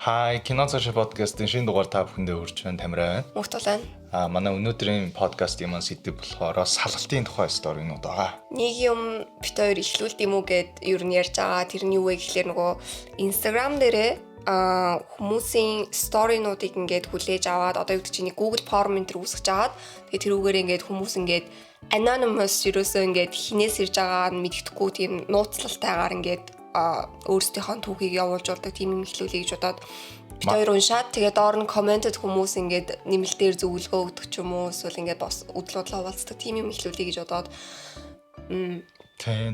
Хай, кино цааш подкастын шинэ дугаар та бүхэндээ хүрч байна. Тамираа. Мөхтөл байна. Манай өнөөдрийн подкастын маань сэдв болохоор салгалтын тухай сторинууд байгаа. Нэг юм бит хоёр ихлүүлт юм уу гэд ер нь ярьж байгаа. Тэр нь юу вэ гэхлээр нөгөө Instagram дээрээ хүмүүсийн сторинуудыг ингээд хүлээж аваад одоо юу гэдэг чинь Google Form энэ төр үүсгэж аваад тэгээ тэрүүгээр ингээд хүмүүс ингээд anonymous ерөөсөө ингээд хинээс ирж байгаа нь мэддэхгүй тийм нууцлалтайгаар ингээд өөрсдийнхөө түүхийг явуулж болдог тийм юм ихлүүлээ гэж бодоод бид хоёр уншаад тэгээ доор нь комментэд хүмүүс ингээд нэмэлтээр зөвлөгөө өгдөг ч юм уу эсвэл ингээд бас үдлуудлаа хуваалцдаг тийм юм ихлүүлээ гэж бодоод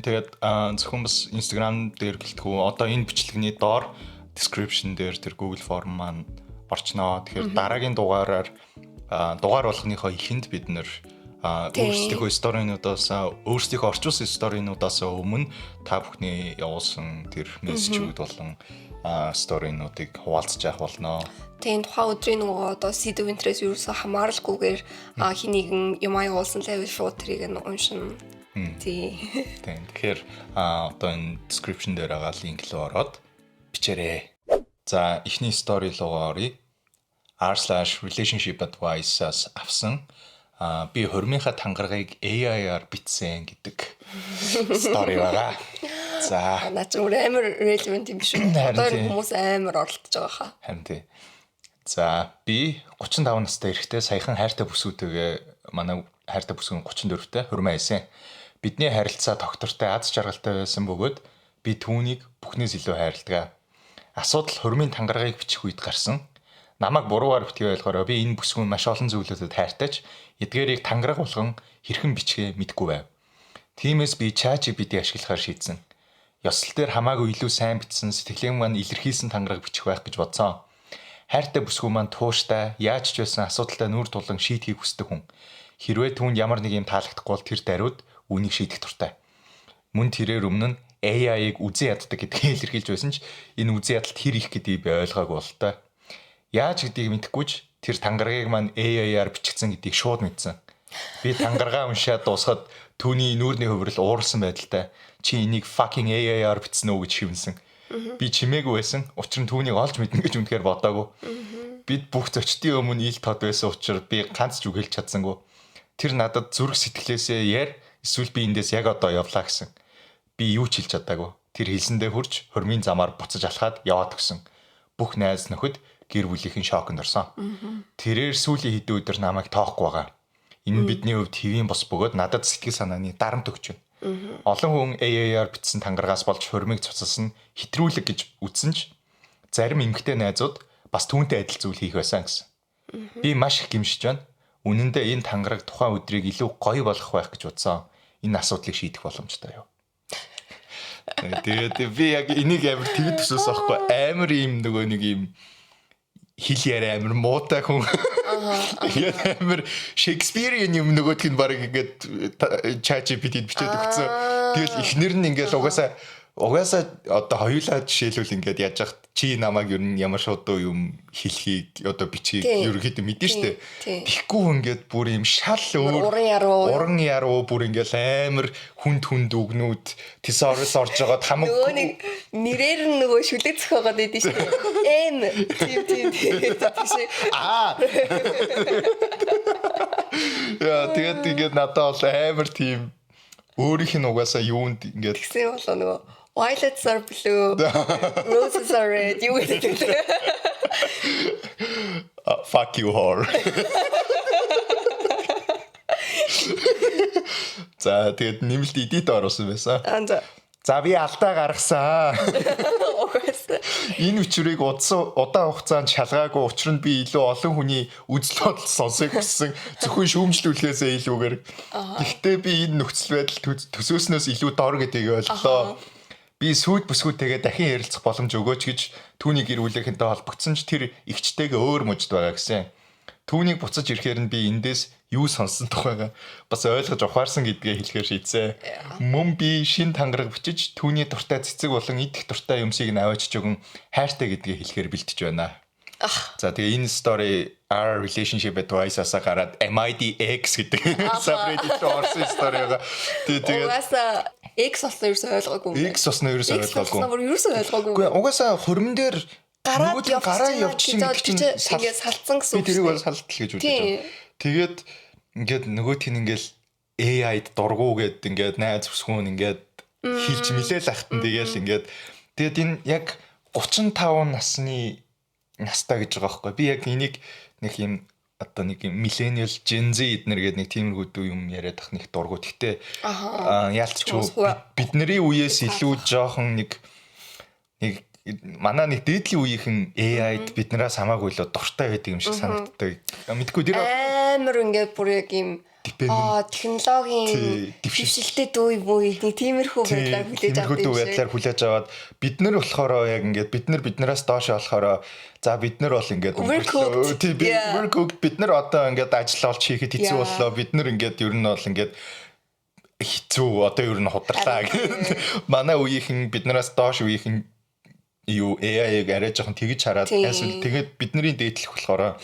тэгээд зөвхөн бас Instagram дээр гэлтгүү одоо энэ бичлэгний доор description дээр тэр Google Form маань орчноо. Тэгэхээр дараагийн дугаар болгоныхоо эхэнд бид нэр өөрсдийнхөө сторинуудаас өөрсдийнхөө орчуулсан сторинуудаас өмнө та бүхний явуулсан тэр мессежүүд болон сторинуудыг хуваалцаж явах болно. Тийм тухайн өдрийн нөгөө одоо сэдв интерес ерөөсө хамааралгүйгээр хинийгэн юм явуулсан левел шууд тэрийг нь уншина. Тэгэхээр одоо энэ description дээр байгаа линк рүү ороод бичээрэй. За эхний стори руу оръё. r/relationship advice-аас авсан би хормынхаа тангарагыг AI-аар бичсэн гэдэг стори байгаа. За наач амар relevant юм шүү. Одоо хүмүүс амар оролдож байгаа хаа. Харин тий. За би 35 настай эрэгтэй саяхан хайртай бүсгүйтэйгээ манай хайртай бүсгүйн 34-тэй хурмаа хийсэн. Бидний харилцаа доктортой аз жаргалтай байсан бөгөөд би түүнийг бүхнээс илүү хайрладаг. Асуудал хормын тангарагыг бичих үед гарсан. Намайг буруугаар битгий ойлгохоор би энэ бүсгүйн маш олон зүйлүүдэд хайртайч эдгээрийг тангараг болгон хэрхэн бичгээ мэдгүй байв. Тиймээс би ChatGPT ашиглахаар шийдсэн. Ёслол дээр хамаагүй илүү сайн бичсэн сэтгэлээ маань илэрхийлсэн тангараг бичих байх гэж бодсон. Хайртай бүсгүй маань тууштай, яаж ч байсан асуудалтай нүүр тулан шийдэхийг хүсдэг хүн. Хэрвээ түүнд ямар нэг юм таалагдахгүй бол тэр даруйд үүнийг шийдэх дуртай. Мөн тэрээр өмнө нь AI-ыг үзэн яддаг гэдгийг илэрхийлж байсан ч энэ үзэн ядалт хэр их гэдгийг би ойлгоогүй бол та. Яаж гэдгийг мэдэхгүй ч тэр тангарагыг маань AI-аар бичигдсэн гэдгийг шууд мэдсэн. Би тангараа уншаад дуусгаад түүний нүүрний хувирал ууралсан байдалтай чи энийг fucking AI-аар бичсэн үү гэж шивнсэн. Би чимээгүй байсан. Учир нь түүнийг олж мэднэ гэж үнэхээр бодоагүй. Бид бүх зочдын өмнө ил тод байсан учраас би ганц ч үг хэлж чадсангүй. Тэр надад зүрх сэтгэлээсээ яар эсвэл би эндээс яг одоо явлаа гэсэн. Би юу ч хэлж чадаагүй. Тэр хэлсэндээ хурж хормын замаар буцаж алхаад яваад өгсөн. Бүх найз нөхөд гэр бүлийнхэн шоконд орсон. Тэрээр сүүлийн хэдэн өдөр намайг тоохгүй байгаа. Энэ бидний хувьд хэвийн бос бөгөөд надад сэтгэл санааны дарамт өгч байна. Олон хүн AI-аар бичсэн тангарагаас болж хормыг цуцалсан хэтрүүлэг гэж үзсэн ч зарим эмэгтэй найзууд бас түүнтэй адил зүйл хийх байсан гэсэн. Би маш их гэмшиж байна. Үнэн дээр энэ тангараг тухайн өдрийг илүү гоё болгох байх гэж бодсон. Энэ асуудлыг шийдэх боломжтой юу? Тэгээд би яг энийг амар тэгд төсөөс авахгүй амар юм нөгөө нэг юм хэл яриа амар муутай хүн. Тэгээд амар Шекспирийн юм нөгөөх нь баг ингээд ChatGPT-д бичээд өгсөн. Тэгэл эхнэр нь ингээд угаасаа одоо хоёулаа жишээлбэл ингээд яаж яах чи намайг ер нь ямар шоудуу юм хэлхийг одоо бичгийг ерөөхдөө мэдэн штэ. Тэгэхгүй ингээд бүр юм шал өөр уран яруу бүр ингээд амар хүнд үгнүүд тесорс орж байгаа хамаг нөгөө нэг нэрээр нь нөгөө шүлэг зөхөөгод идэв штэ. Эм тийм яа тэгээд ингээд надад бол амар тийм өөрийнх нь угаасаа юунд ингээд тэгсэн болоо нөгөө violets are blue, roses are red. You fuck you whore. За тэгээд нэмэлт эдит оруулсан байсан. За би алдаа гаргасан. Энэ өчрийг удаан хугацаанд шалгаагүй учир нь би илүү олон хүний үзэл бодол сонсох гэсэн зөвхөн шүүмжлүүлэхээсээ илүүгээр. Гэхдээ би энэ нөхцөл байдал төсөөснөөс илүү дор гэдгийг ойлголоо. Би сүйд бүсгүйтэйгээ дахин ярилцах боломж өгөөч гэж түүний гэр бүлийнхэнтэй холбогдсон ч тэр эгчтэйгээ өөр мужид байгаа гэсэн. Түүнийг буцаж ирэхээр нь би эндээс юу сонсон тухайга бас ойлгож ухаарсан гэдгээ хэлэхээр шийдсэн. Мөн би шин тангараг бичиж түүний дуртай цэцэг болон идэх дуртай юмсыг нь аваачиж өгөн хайртай гэдгээ хэлэхээр бэлтэж байна. За тэгээ энэ story r/relationship advice-аас гараад MIDX гэдэг subreddit орсон story-га тэгээд угаасаа X болсон ерөөсөө ойлгоогүй. X болсон ерөөсөө ойлгоогүй. X болсон ерөөсөө ойлгоогүй. Угаасаа хөрмөн дээр гараа явчихна гэж ингээд салцсан гэсэн үг. Би тэрийг бол салт л гэж үзэж байгаа. Тэгээд ингээд нөгөөх нь ингээл AI-д дургуу гэд ингээд найз өсгөн ингээд хийлж мэлээл ахтан тэгээл ингээд тэгээд энэ яг 35 настай гэж байгаа байхгүй. Би яг энийг нэг юм одоо нэг millennial Gen Z эднэр гэдэг нэг тиймэрхүү юм яриад ах нэг дургуу. Гэхдээ яалтчгүй бидний үеэс илүү жоохон нэг манай нэг дээдлийн үеийнхэн AI-д биднээс хамаагүй л дуртай байдаг юм шиг санагддаг. Мэдгүй тэр амар ингээд бүр яг юм технологийн дэвшилтэд үе нэг тиймэрхүү байдлаар хүлээж авдаг юм шиг. Байдлаар хүлээж аваад бид нар болохоор яг ингээд биднээс доош болохоор за бид нар бол ингээд бид нар одоо ингээд ажил олж хийхэд хэцүү боллоо. Бид нар ингээд ер нь бол ингээд хэцүү одоо ер нь хударлаа гэдэг. Манай үеийнхэн биднээс доош үеийнхэн юу AI-г арай жоохон тэгж хараад тэгээд бидний дээдлэх болохоор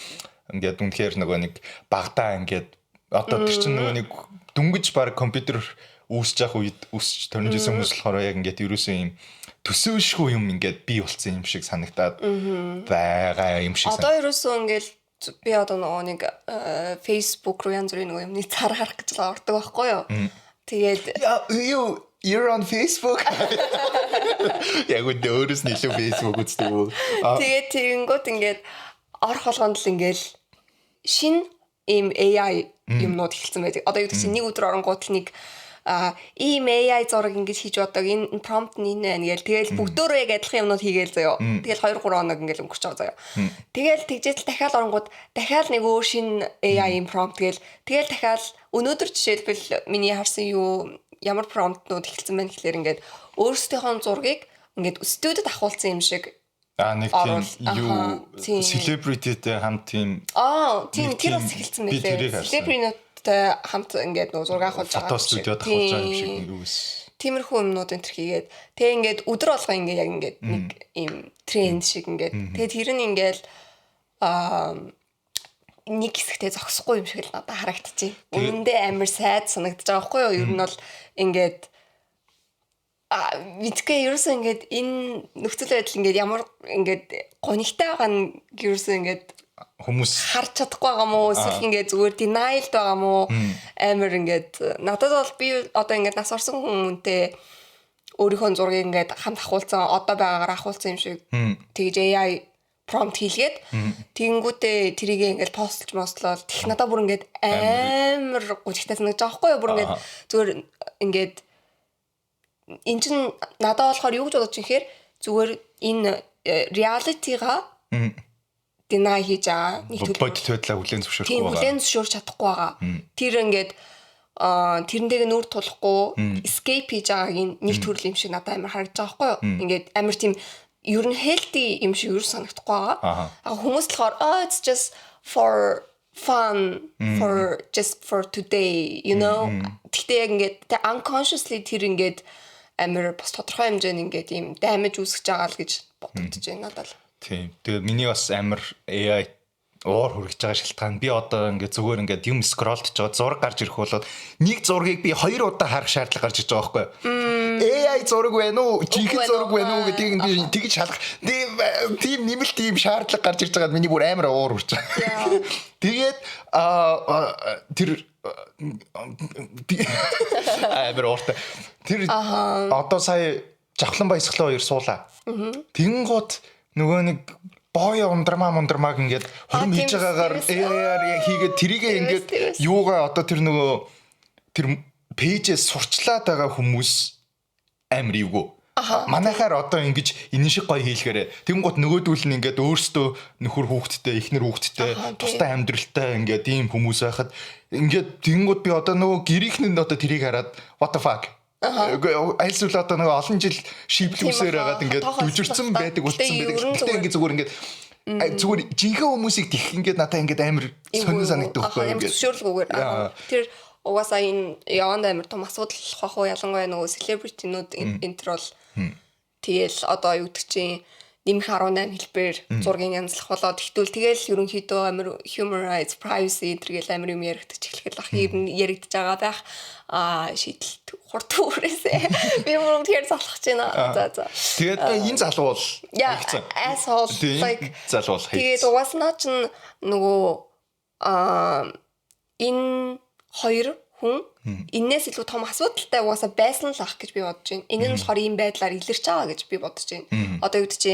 ингээд үнэхээр нөгөө нэг багтаа ингээд одоо тэр чинь нөгөө нэг дүнгиж баг компьютер үүсэж явах үед үүсэж төрнжсэн хүмүүс болохоор яг ингээд ерөөсөө юм төсөөлшгүй юм ингээд бий болсон юм шиг санагдаад байгаа юм шиг. Одоо ерөөсөө ингээд би одоо нөгөө нэг Facebook руу янз бүрийн нөгөө юмны цар харах гэж ордог байхгүй юу. Тэгээд you're on Facebook. Яг үндэ өөрөөс нь илүү Facebook үздэг үү. Тэгээд тэгэнгүүт ингээд орох болгонд л ингээд шин ийм AI юмнууд эхэлсэн байдаг. Одоо юу гэсэн нэг өдөр оронгууд л нэг ийм AI зураг ингэж хийж бодог энэ prompt нь энэ байна гээл тэгэл бүгдөө яг адилхан юмнууд хийгээл заяо. Тэгэл 2-3 хоног ингээл өнгөрч байгаа заяо. Тэгэл тэгжэл дахиад оронгууд дахиад нэг өөр шин AI ийм prompt гээл тэгэл дахиад өнөөдөр жишээлбэл миний харсан юу ямар промптнууд эхэлсэн байна гэхлээр ингээд өөрсдийнхөө зургийг ингээд студид ахуулсан юм шиг нэг тийм юу celebrity-тэй хамт тийм тэр бас эхэлсэн байлээ. Celebrity-тэй хамт ингээд нөө зураг ахуулж байгаа. Фото студиод ахуулж байгаа юм шиг юу эс. Тиймэрхүү юмнууд энэ төр хийгээд тэгээ ингээд өдөр болго ингээд яг ингээд нэг ийм тренд шиг ингээд тэгээ тэр нь ингээд нэг хэсэгтээ зогсохгүй юм шиг л надад харагдчихэв. Үнэндээ амар сайд санагдаж байгаа байхгүй юу? Ер нь бол ингээд мэдгүй ерөөсөө ингээд энэ нөхцөл байдал ингээд ямар ингээд гонигтай байгаа нь ерөөсөө ингээд хүмүүс харж чадахгүй байгаа мó эсвэл ингээд зүгээр denial байгаа мó амар ингээд надад бол би одоо ингээд нас орсон хүнтэй өөрийнхөө зургийг ингээд хамт ахуулсан одоо байгаагаар ахуулсан юм шиг тэгж AI prompt хийлгээд тэгэнгүүтээ тэрийг ингээд постлж мостлол тех надад бүр ингээд амар гүжигтэй санагдаж байгаа байхгүй юу бүр ингээд зүгээр ингээд энэ чинь надад болохоор юу гэж бодож ихээр зүгээр энэ reality-га deny хийж байгаа нэг бодит байдлаа хүлээн зөвшөөрөхгүй байгаа. Хүлээн зөвшөөрч чадахгүй байгаа. Тэр ингээд тэрнтэйг нүүр тулахгүй escape хийж байгааг нэг төрөл юм шиг надад амар харагдаж байгаа байхгүй юу. Ингээд амар тийм ер нь healthy юм шиг юу санагдахгүй байгаа. Хүмүүс болохоор it's just for fun for just for today you know. Тэгтээ яг ингээд unconsciously тэр ингээд амар бас тодорхой хэмжээнд ингээд ийм damage үүсгэж байгаа л гэж бодогдож байна надад. Тийм. Тэгээ миний бас амар AI уур хүрэж байгаа шалтгаан би одоо ингээд зүгээр ингээд юм скроллж жоод зураг гарч ирэх болоод нэг зургийг би 2 удаа харах шаардлага гарч ирж байгаа байхгүй юу. AI зураг байна уу? Жинхэнэ зураг байна уу гэдгийг би тэгж шалгах. Тийм нэмэлт тийм шаардлага гарч ирж байгаад миний бүр амар уур хүрч байгаа. Тэгээд тэр амар ууртай. Тэр одоо сая жавхлан баясгалаа хоёр суулаа. Тэнгууд нөгөө нэг боё ундрмаг ингээд хурим хийж байгаагаар AI-аар хийгээд тэрийгээ ингээд юугаа одоо тэр нөгөө тэр пэйжээс сурчлаад байгаа хүмүүс амар ивгүй. Манайхаар одоо ингэж энэ шиг гоё хийлгээрээ тэнгууд нөгөөдүүл нь ингээд өөрсдөө нөхөр хүүхэдтэй эхнэр хүүхэдтэй тустай амьдралтай ингээд ийм хүмүүс байхад ингээд тэнгууд би одоо нөгөө гэрийнхэн нь одоо тэрийг хараад what the fuck айлсвал одоо нэг олон жил шийдлүүсээр байгаад ингээд дүжирсэн байдаг үлдсэн байдаг. Тэгтээ ингээд зүгээр ингээд зүгээр жинхэнэ хүмүүсийг тих ингээд надаа ингээд амар сонир санагддаг байхгүй ингээд зөвшөөрлгүйгээр тэр угаасаа энэ яванд амар том асуудал хах уу ялангуяа нөгөө селебритинууд энтер бол тэгэл одоо юу гэдэг чинь нэмэх 18 хэлбэр зургийг янзлах болоод тэгтүүл тэгэл ерөнхийдөө амар human rights, privacy гэл амар юм яригдчих эхлэх ах ер нь яригдж байгаа байх шийдэлт хурд үрээсээ би мөрөнд тэгэхээр залхаж байна. За. Тэгээд энэ залуу бол asshole like залуу бол тэгээд угаснаа ч нөгөө энэ хоёр хүн энээс илүү том асуудалтай угаасаа байсан л ах гэж би бодож байна. Энэ нь болохоор ийм байдлаар илэрч байгаа гэж би бодож байна. Одоо юу гэж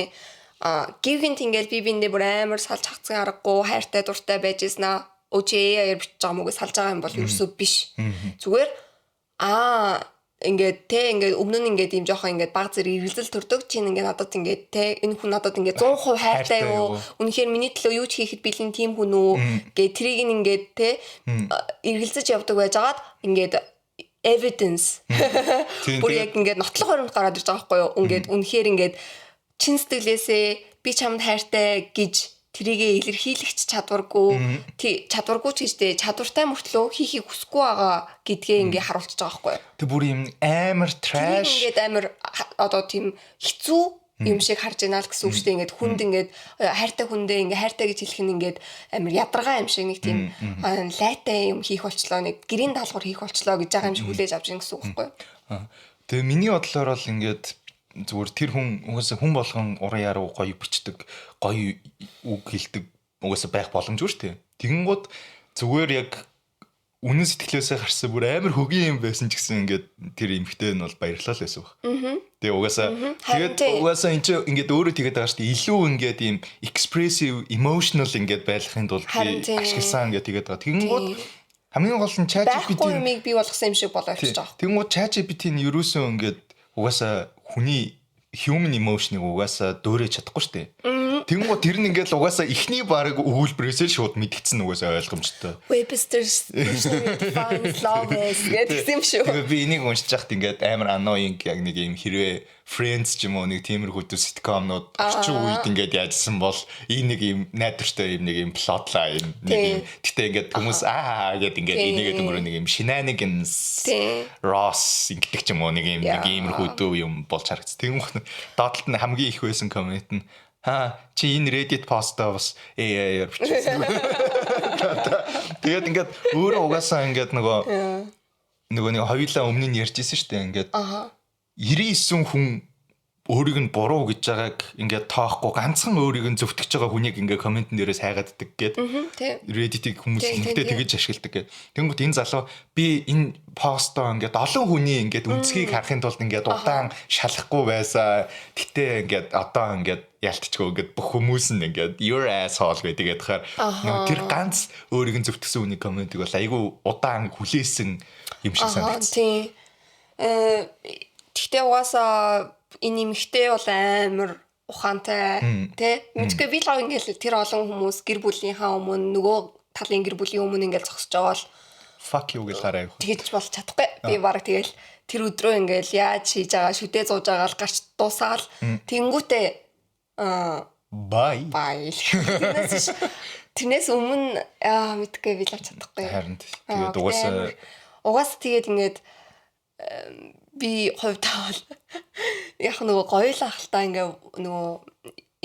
гівгэн тэнгэл би биндээ бүр амар салж хагцсан аргагүй хайртай дуртай байжсна. ОЖ-ээр бичиж байгаа мөгөө салж байгаа юм бол ерөөсөө биш. Зүгээр ингээд өмнө нь ингээд ийм жоохон ингээд баг зэрэг эргэлзэл төрдөг чинь ингээд надад ингээд энэ хүн надад ингээд 100% хайртай юу үнэхээр миний төлөө юу ч хийхэд бэлэн тийм хүн үү гэ трийг ингээд эргэлзэж явдаг байжгаад ингээд evidence бүр яг ингээд нотлох хоримд гараад ирж байгаа байхгүй юу ингээд үнэхээр ингээд чин сэтгэлээсээ би чамд хайртай гэж тэрийгэ илэрхийлэгч чадваргүй ч гэжтэй чадвартай мөртлөө хийхийг хүсэхгүй байгаа гэдгээ ингээ харуулчихж байгаа байхгүй юу. Тэг бүр юм амар trash ингээд амар одоо тийм хэцүү юм шиг харж байна л гэсэн үг шүү дээ. Ингээд хүнд ингээд хайртай хүндээ ингээ хайртай гэж хэлэх нь ингээд амар ядаргаа юм шиг нэг тийм лайтай юм хийх болчлоо нэг гэрийн даалгавар хийх болчлоо гэж байгаа юм шиг хүлээж авч ийн гэсэн үг байхгүй юу. Тэгээ миний бодлоор бол ингээд зүгээр тэр хүн угаасаа хүн болгон уран яруу гоё бичдэг, гоё үг хэлдэг угаасаа байх боломжгүй шүү дээ. Тэгэнгუთ зүгээр яг үнэн сэтгэлээсээ гарсан бүр амар хөгийн юм байсан ч гэсэн ингээд тэр эмхтэй нь бол баярлал байсан баг. Тэгээ угаасаа энэ чинь ингээд өөрөө тэгээд байгаа шүү дээ. Илүү ингээд ийм expressive, emotional ингээд байлгахын тулд би ашигласан ингээд тэгээд байгаа. Тэгэнгუთ хамгийн гол нь ChatGPT байхгүй юмыг бий болгосон юм шиг болоо явчих жоох. Тэгэнгუთ ChatGPT нь ерөөсөө ингээд угаасаа хүний human emotion-ыг угаасаа дөөрэж чадахгүй шүү дээ. Тэгэнгუთ тэр нь ингээд угаасаа ихний баг өгүүлбэрээсээ шууд мэдгэцэн угаасаа ойлгомжтой. Webster's defines love гэдэг юм шүү. Тэгээ би энийг уншиж байхад ингээд амар annoying яг нэг юм хэрвээ Friends ч юм уу нэг тиймэрхүү sitcom-нууд орчин үед ингээд яажсан бол энэ нэг юм найдвартай юм нэг юм plotline нэг юм гэтээ ингээд хүмүүс гэдэг ингээд энийгээ дөнгөрөө нэг юм shenanigans Ross ингэдэг ч юм уу нэг юм иймэрхүү дөө юм болж харагдсан. Тэгэнгუთ доотлолт нь хамгийн их байсан коммент нь чи энэ Reddit постоо бас AI-аар бичсэн. Тэгээд ингээд өөрөө угаасаа ингээд нөгөө нэг хоёулаа өмнө нь ярьжсэн шүү дээ ингээд 99 хүн өөрийг нь буруу гэж байгааг ингээд тоохгүй ганцхан өөрийг нь зөвтгөж байгаа хүнийг ингээд комментэн дээрээс хайгааддаг гэд Reddit-ийг хүмүүс ихтэй тэгэж ашигладаг гэд. Тэнгүүт энэ залуу би энэ постоо ингээд олон хүний ингээд үнцгийг харахын тулд ингээд удаан шалахгүй байсан. Гэтэ ингээд одоо ингээд ялтчгүй ингээд бүх хүмүүс нь ингээд your asshole гэдэг яхаар тэр ганц өөрийг нь зөвтгсөн хүний комментиг бол айгүй удаан хүлээсэн юм шиг санагдсан. Тэгтээ угаасаа энэ эмэгтэй бол амар ухаантай тий мэдгүй би л ингээл тэр олон хүмүүс гэр бүлийнхаа өмнө нөгөө талын гэр бүлийн өмнө ингээл зогсож байгаа бол fuck you гэж хараа явах. Тэгж болж чадахгүй. Би баг тэгэл тэр өдрөө ингээл яаж хийж байгаа шүдээ зууж байгаа л гарч дуусаал тэнгүүтээ bye тэрнээс өмнө мэдгүй би л чадахгүй. Харин тэгээд угаасаа тэгээд ингээд би хувьдаа бол яг нөгөө гоё л ахaltaа ингээ нөгөө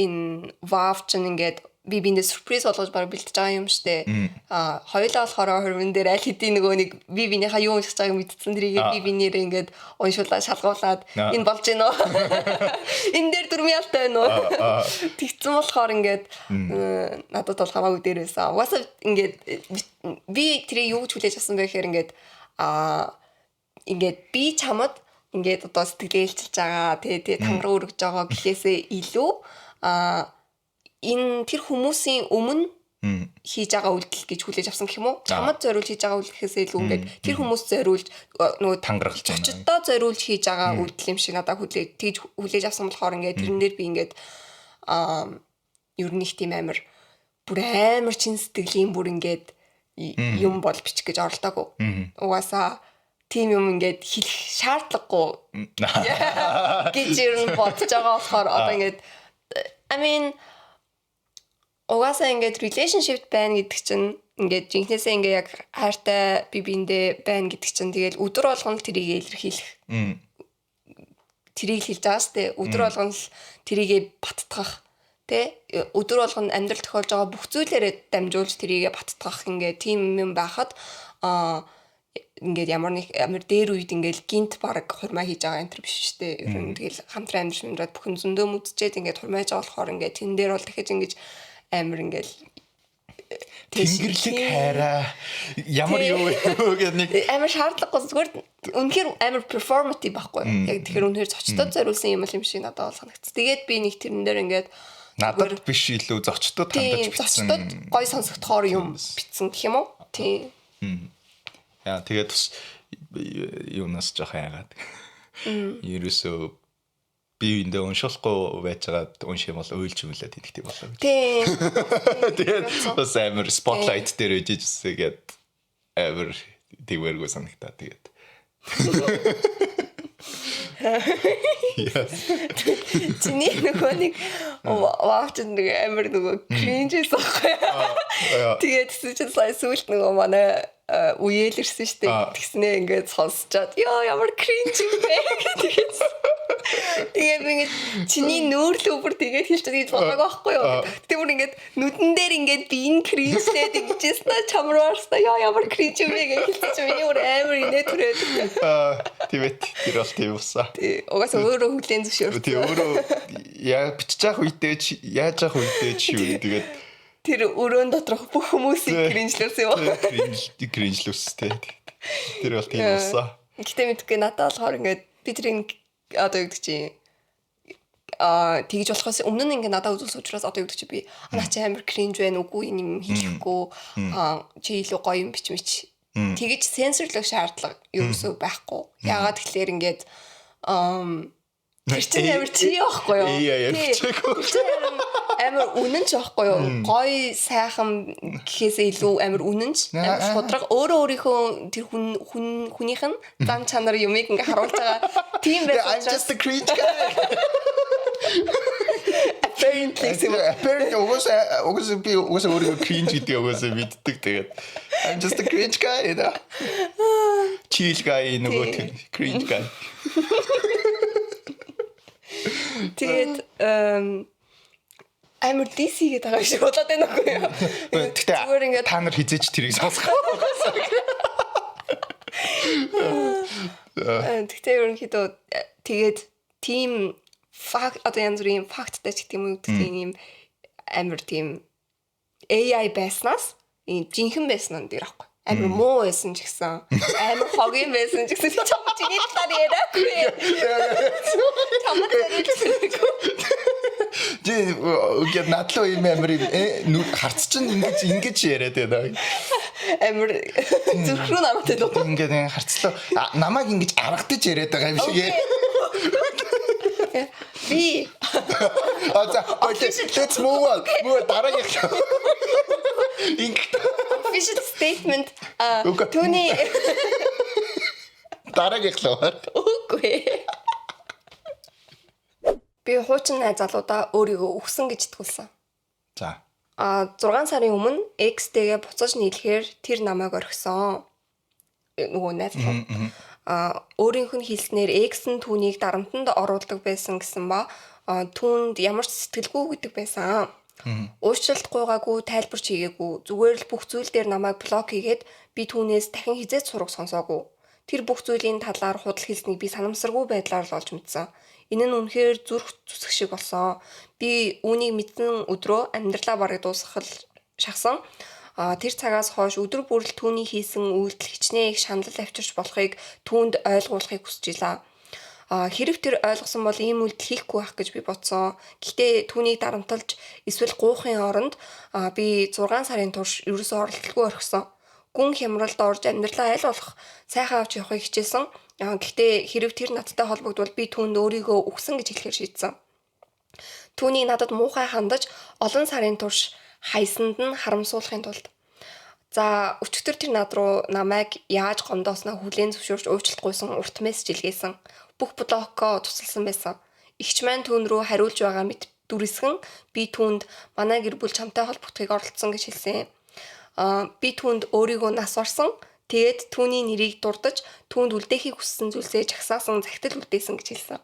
энэ вав ч ингээд би биндээ сюрприз болгож баг бэлтэж байгаа юм штэ. Хоёулаа болохоор хөрмөн дээр аль хэдийн нөгөө нэг би бинийхаа юу уншиж байгааг мэдсэн тэрийг би бинээрээ ингээд уншуулаад шалгуулад энэ болж гинөө. Энэ дээр дүрмиалтай байна уу? Тэгсэн болохоор ингээд надад бол хамаагүй дээр байсан. Угаасаа ингээд би тэрийг юу гэж хүлээж авсан бэ гэхээр ингээд би чамд ингээд одоо сэтгэлээ илчилж байгаа тэгээ тамраа өргөж байгаа гэхээсээ илүү энэ тэр хүмүүсийн өмнө хийж байгаа үйлдэл гэж хүлээж авсан гэх юм уу? Чамд зориулж хийж байгаа үйлдэлээсээ илүү ингээд тэр хүмүүс зориулж нөгөө тангаралж зочдоо зориулж хийж байгаа үйлдэл юм шиг надад хүлээж авсан болохоор ингээд тэрнээр би ингээд ер нь их тийм амар чин сэтгэлийн бүр ингээд юм бол бичих гэж оролдоогүй. Угаасаа тийм юм ингээд хэлэх шаардлагагүй гэж ер нь бодож байгаа болохоор одоо ингээд угаасаа ингээд relationship байна гэдэг чинь ингээд жинхнээсээ ингээд яг хайртай би биэндээ байна гэдэг чинь тэгэл өдөр болгон тэрийг илэрхийлэх тэрийг хэлж байгаа шүү дээ. Өдөр болгон л тэрийгэ баттгах. Тэ өдөр болгон амьдрал тохиолж байгаа бүх зүйлээрээ дамжуулж тэрийгэ баттгах ингээ тийм юм байхад ингээд ямар нэг амар дээр үед ингээд гинт баг хурмаа хийж байгаа энэ төр биш шүү дээ. Ер нь тэгэл хамтран амьд шимрээд бүхэн зөндөө мүдчихэд ингээд хурмааж байгаа болохоор ингээд тэн дээр бол дахиж ингэж амар ингээд Тэнгэрлэг хайраа ямар юу гэдэг нэг амар шаардлагагүй зүгээр үнэхээр амар performative байхгүй. Яг тэгэхээр үнэхээр зочдод зориулсан юм шиг надад бол санагдц. Тэгээд би нэг тэрэн дээр ингээд надад биш илүү зочдод хандаж бичсэн. Зочдод гой сонсогдохоор юм бичсэн гэх юм уу? Тийм. Яа тэгээд бас юунаас жоох яагаад. Ерөөсөө би эндээ уншуулахгүй байжгаад унших юм бол уйлж мөлөө тэнхтэй болоо. Тийм. Тэгээд бас амар spotlight дээр үжижсэгээд амар тэгвэргүй санагтаа тэгээд. Чиний нөгөө нэг ваач нэг амар нөгөө cringe сахгүй. Тэгээд чинь сүүлд нөгөө манай үеэл ирсэн шүү дээ. Тэгснээ ингээд сонсчоод ёо ямар cringe юм бэ гэдэг. Тэгээд ингээд чиний нөөрлөө бүр тэгээд хэлчихэж болоог байхгүй юу. Тэгтээ бүр ингээд нүдэн дээр ингээд би энэ cringe-тэй дэгжсэн чамраарста ёо ямар cringe юм бэ гэж хэлчихэж миний бүр амар инээ түрээд. Тэвэт тэр бол тийм усаа. Угаасаа өөрөө хүлэн зөвшөөрсөн. Тий өөрөө яа бичиж явах үедээ ч яаж явах үедээ ч юу тэгээд тэр өрөөнд доторх бүх хүмүүсийг кринжлүүлсэн юм байна. Кринжлүүлсэн тий. Тэр бол тийм усаа. Гэтэ мэдгүй надад болохоор ингээд би тэрийг одоо юу гэдэг чи тэгж болохоос өмнө нь ингээд надад үзүүлсэн учраас одоо юу гэдэг чи би наа чи амар кринж байна үгүй юм хийхгүй чи илүү гоё юм бичмич тэгж сенсорлог шаардлага ерөөсөө байхгүй. Яагаад тэгэхээр ингээд тэр чинь амар чи яахгүй юу? Амар үнэн ч байхгүй юу? Гоё сайхан гэхээсээ илүү амар үнэн ч амар шудраг өөрийнхөө тэр хүнийх нь зам чанар юмыг ингээ харуулж байгаа тийм байх. I'm just a cringe guy. Apparently угсаа өөрөө cringe гэдэг угсаа мэддэг тэгээд I'm just a cringe guy да. Chill guy нөгөө cringe guy. Тэгээд амар DC гэдэг байгаа шиг болоод байна уу яа. Тэгтээ та нар хизээч тэрийг сонсох. Тэгтээ ерөнхийдөө тэгээд team факт одоо янз бүрийн факттай ч гэдэг юм уу тийм амар тийм AI байснаас ийм жинхэнэ байсан нь дээр аахгүй. Амар муу байсан ч гэсэн амар хогийн байсан ч гэсэн чам чиний талаар яриагүй. Чамд яриагүй. Үгүй надлуу юм амар харц чинь ингэж яриад байна. Амар зүрхрүү намтай дуу. Ингээд харцлаа намайг ингэж аргадаж яриад байгаа юм шиг. Би let's move on. Муу дараагийн official statement түүний дараагийн үгүй. Би хуучин найз залуудаа өөрийгөө өгсөн гэж итгүүлсэн. За. 6 сарын өмнө X-тэйгээ буцаж нийлэхээр тэр намайг орхисон. Нөгөө найз залуу. Өөрийнх нь хэлснээр X нь түүнийг дарамтанд оруулдаг байсан гэсэн ба түүнд ямар ч сэтгэлгүй гэдэг байсан. Уучлалт гуйгаагүй, тайлбарч хийгээгүй. Зүгээр л бүх зүйл дээр намайг блок хийгээд би түүнээс дахин хизээч сурах сонсоогүй. Тэр бүх зүйлийн талаар худал хэлснийг би санамсаргүй байдлаар л олж мэдсэн. Энэ нь үнэхээр зүрх зүсэх шиг болсон. Би үүнийг мэдсэн өдрөө амьдралаа бараг дуусгах шахсан. Тэр цагаас хойш өдөр бүр л түүний хийсэн үйлдэл хичнээн их шанал авчирч болохыг түүнд ойлгуулахыг хүсэж илаа. Хэрэг тэр ойлгосон бол ийм үйлдэл хийхгүй байх гэж би бодсон. Гэхдээ түүнийг дарамталж эсвэл гуйхын оронд би 6 сарын турш ерөөсөө оролдолгүй орхисон. Гүн хямралд орж амьдралаа аль болох сайхан авч явахыг хичээсэн. Гэхдээ хэрэг тэр надтай холбогдвол би түүнд өөрийгөө өгсөн гэж хэлэхээр шийдсэн. Түүнийг надад муухай хандаж олон сарын турш хайсанд нь харамсуулахын тулд. За өчигдөр тэр над руу намайг яаж гомдоосноо хүлээн зөвшөөрч уучлалт гуйсан урт мессеж илгээсэн. Бүх блокоо тусалсан байсан. Игч маань түүн рүү хариулж байгаа мэт дүрсгэн би түүнд манай гэр бүл чамтай холбогдохыг оролдсон гэж хэлсэн. Би түүнд өөрийгөө нас барсан. Тэгээд түүний нэрийг дурдж түүнд үлдээхийг хүссэн зүйлсээ жагсаасан захидал үлдээсэн гэж хэлсэн.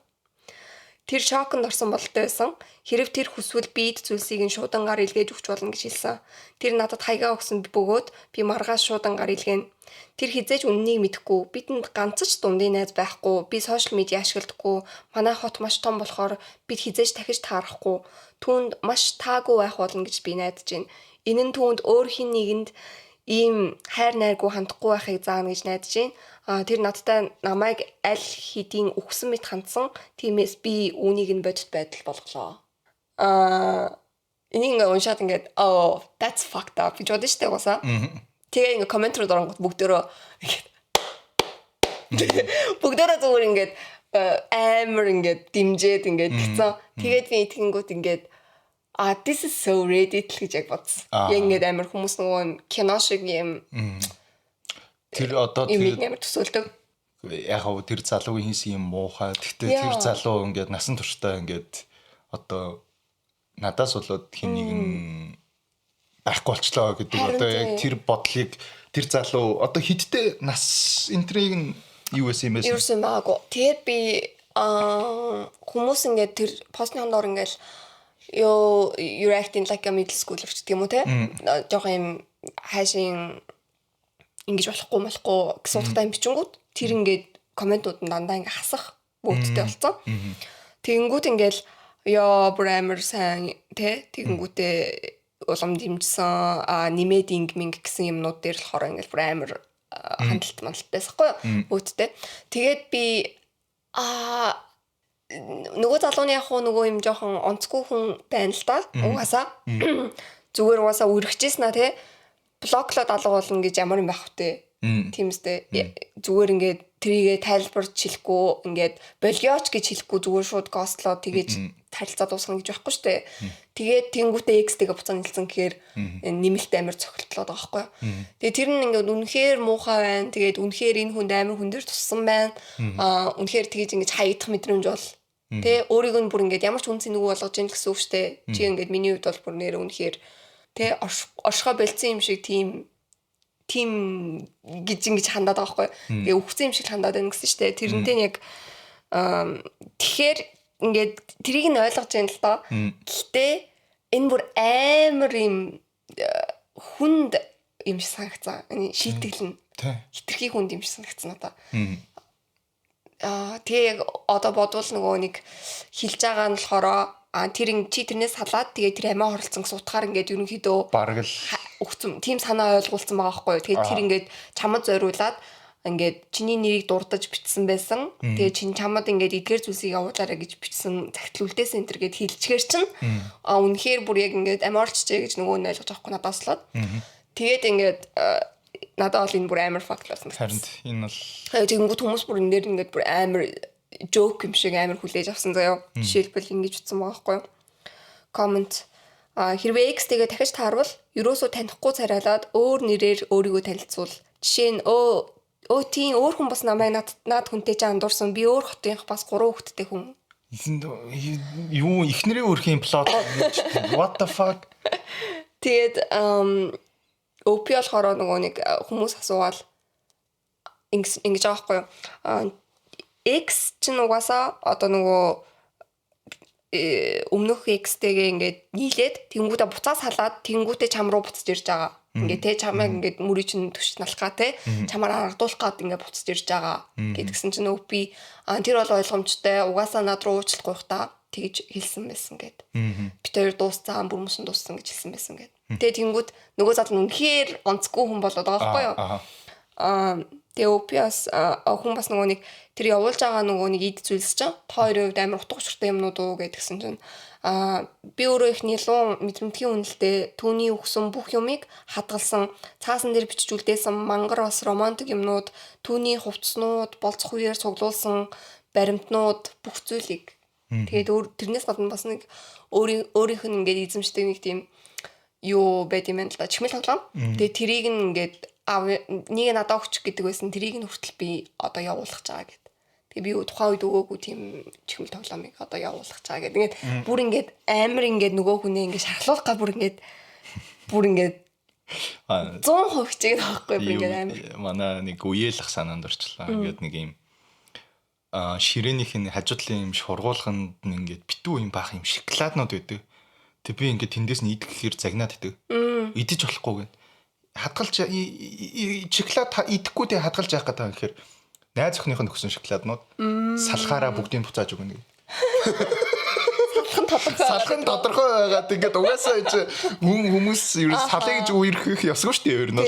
Тэр шоконд орсон болтой байсан. Хэрв тэр хүсвэл биед зүйлсийг нь шуудангаар илгээж өгч болно гэж хэлсэн. Тэр надад хаягаа өгсөн бөгөөд би маргааш шуудангаар илгээнэ. Тэр хизээж үннийг мэдэхгүй. Бидэнд ганц ч дундын найз байхгүй. Би сошиал медиа ашигладаггүй. Манай хот маш том болохоор бид хизээж дахиж таарахгүй. Түүнд маш таагүй байх болно гэж би найдаж байна. Энэ нь түүнд өөр хин нэгэнд ийм хайр найргүй хандахгүй байхыг заана гэж найдаж байна. Тэр надтай намайг аль хэдийн өгсөн мэт хандсан. Тиймээс би үүнийг нь бодит байдал болголоо. Энийг ингээ уншаад ингээд oh that's fucked up гэж бодсон штэ гоосаа. Тэгээ ингээ коммент руу дөрөнгөт бүгдөө зүгээр ингээд амар ингээд димжээд ингээд гисэн. Тэгээд би итгэнгүүт ингээд this is so Reddit гэж яг бодсон. Яг ингээд амар хүмүүс нөгөө кино шиг юм тэр одоо юм амар төсөөлдөг. Яг хав тэр залуугийн хийсэн юм муухай. Гэхдээ тэр залуу ингээд насан туршдаа ингээд одоо надаас болоод хин нэгэн байхгүй болчлоо гэдэг одоо яг тэр бодлыг тэр залуу одоо хидтэй нас энтрийг нь юу байсан юм бэ? Юу юм байгаагүй. Тэгээд би хүмүүс ингээд тэр постны хондоор ингээд you're acting like a middle schooler гэх юм уу те? Жохоо юм хайшин ингэж болохгүй гэсэн утгатай юм бичингүүд тэр ингээд комментууд нь дандаа ингээ хасах мөдтэй болсон. Тэгэнгүүт ингээл бүр амар сайн те тэгэнгүүтээ улам дэмжсэн нэмээд инг гэсэн юмнууд дээр болохоор ингээл бүр амар хандлт мандалтайсахгүй мөдтэй. Тэгээд би нөгөө залууны яг нөгөө юм жоохон онцгүй хүн байна л да. Угаасаа зүгээр угаасаа үргэжсэн те блоклоод алга болно гэж ямар юм байх втэ. Тиймстэй зүгээр ингээд трийгээ тайлбарж хэлэхгүй ингээд болиоч гэж хэлэхгүй зүгээр шууд гостлоо тэгэж харилцаа дуусгана гэж байхгүй штэ. Тэгээд тэнгүүтээ X-тэйгээ буцаан хэлсэн гэхээр нэмэлт амар цохилтлоод байгаа байхгүй. Тэгээд тэр нь ингээд үнэхээр муухай байна. Тэгээд үнэхээр энэ хүнд амар хүн дээр туссан байна. Үнэхээр тэгэж ингэж хаягдах мэдрэмж бол тэ өөрийг нь бүр ингээд ямар ч үнцэн нүгүү болгож ийн гэсэн үг штэ. Чи ингээд миний хувьд бол бүр нэр үнэхээр тэ оршихоо болцсон юм шиг тийм гэж ингэж хандаад байгаа байхгүй. Тэгээ өвхцэн юм шиг хандаад байна гэсэн штэ. Тэрнтэй яг тэгэхээр ингээд трийг нь ойлгож байна л доо. Гэхдээ энэ бүр амар юм хүнд юм шиг санагцсан. Шийтгэл нь хитрхи хүнд юм шиг санагцсан надаа. Тэгээ одоо бодвол нөгөө нэг хилж байгаа нь болохоор тэр чи тэрнээс салаад тэгээ тэр амиа хорлцсон гэсэн утгаар ингээд ерөнхийдөө бараг л өгцөн тийм санаа ойлгуулсан байгаа байхгүй юу. Тэгээд тэр ингээд чамд зориулаад ингээд чиний нэрийг дурдаж бичсэн байсан. Тэгээ чамд ингээд эдгээр зүйлсийг явуулаарай гэж бичсэн загтлуулдээс энтер гэд хилчгээр чинь үнэхээр бүр яг ингээд амиорчжээ гэж нөгөө нь ойлгож авахгүй надаас лоод. Тэгээд ингээд надад бол энэ бүр амар факт болсон. Харин энэ бол тэгэнгүүт хүмүүс бүр энэ дээр ингээд бүр амар joke юм шиг амар хүлээж авсан заяа. Жишээлбэл ингэж утсан байгаа байхгүй юу. Comment хэрвээ X-тэйгээ дахиж таарвал ерөөсөө танихгүй царайлаад өөр нэрээр өөрийгөө танилцуул. Жишээ нь тийм өөр хүн бас намайг над хүнтэй ч андуурсан. Би өөр хотынх бас 3 хүүхэдтэй хүн. Юу ихнэрийн өрхийн плот what the fuck. Тэгээд OP болохоор нөгөө нэг хүмүүс асуугаал ингэж байгаа байхгүй юу. X чинь угаасаа одоо нөгөө өмнөх X-тэйгээ ингээд нийлээд тэнгуудаа буцаас халаад тэнгүүтээ чам руу буцаж ирж байгаа. Ингээд те чамайг ингээд мөрий чинь төш налхаа те чамаар аргадуулах гад ингээд буцаж ирж байгаа гэдгсэн чинь OP тэр бол ойлгомжтой. Угаасаа над руу уучлах гоох та тэгж хэлсэн байсан гэд. Бид хоёр дууссан бүр мөсөн дууссан гэж хэлсэн байсан гэд. Тэгээ тэнгууд нөгөө залуу үнэхээр онцгүй хүн болоод байгаа байхгүй юу. Тэгээ OP-аас хүн бас нөгөө нэг тэр явуулж байгаа нөгөө нэг ид зүйлс чинь та хоёрын хувьд амар утга учиртай юмнууд уу гэдгсэн чинь би өөрөө их нэлээд мэдрэмтгий үнэлтэд түүний өгсөн бүх юмыг хадгалсан цаасан дээр бичжүүлдээсэн мангар бас романтик юмнууд түүний хувцснууд болцох үеэр цуглуулсан баримтнууд бүх зүйлийг тэгээд тэрнээс гадна бас нэг өөрийнх нь ингээд эзэмшдэг нэг тийм юу байт юм байна л да чихмэл тоглоом тэгээд тэрийг ингээд нэг надад өгч гэдэг байсан тэрийг нь хүртэл би одоо явуулах чагаа гэд. Тэгээ би тухайн үед өгөөгүй тийм чихмэл тоглоомыг одоо явуулах чагаа гэд. Ингээд бүр ингээд амар ингээд нөгөө хүнээ ингээд шахлуулах га бүр ингээд 100% хичээгээд байгаа байхгүй бүр ингээд амар. Манай нэг үеэлэх санаанд орчлоо. Ингээд нэг юм ширээнийх нь хажуудлын юм шургуулганд ингээд битүү юм баах юм шоколаднууд байдаг. Тэг би ингээд тэндээс нь идэх гэхээр загнаад идэг. Идэж болохгүй гэн. Хадгалж шоколад идэхгүй тэг хадгалж яах гэдэг гэхээр найз охиных нь өгсөн шоколаднууд салхаараа бүгдийг буцааж өгнө. Салхан тодорхой байгаад ингээд угаасаа хүмүүс ер нь салъя гэж үерхэх ёсгүй шүү дээ ер нь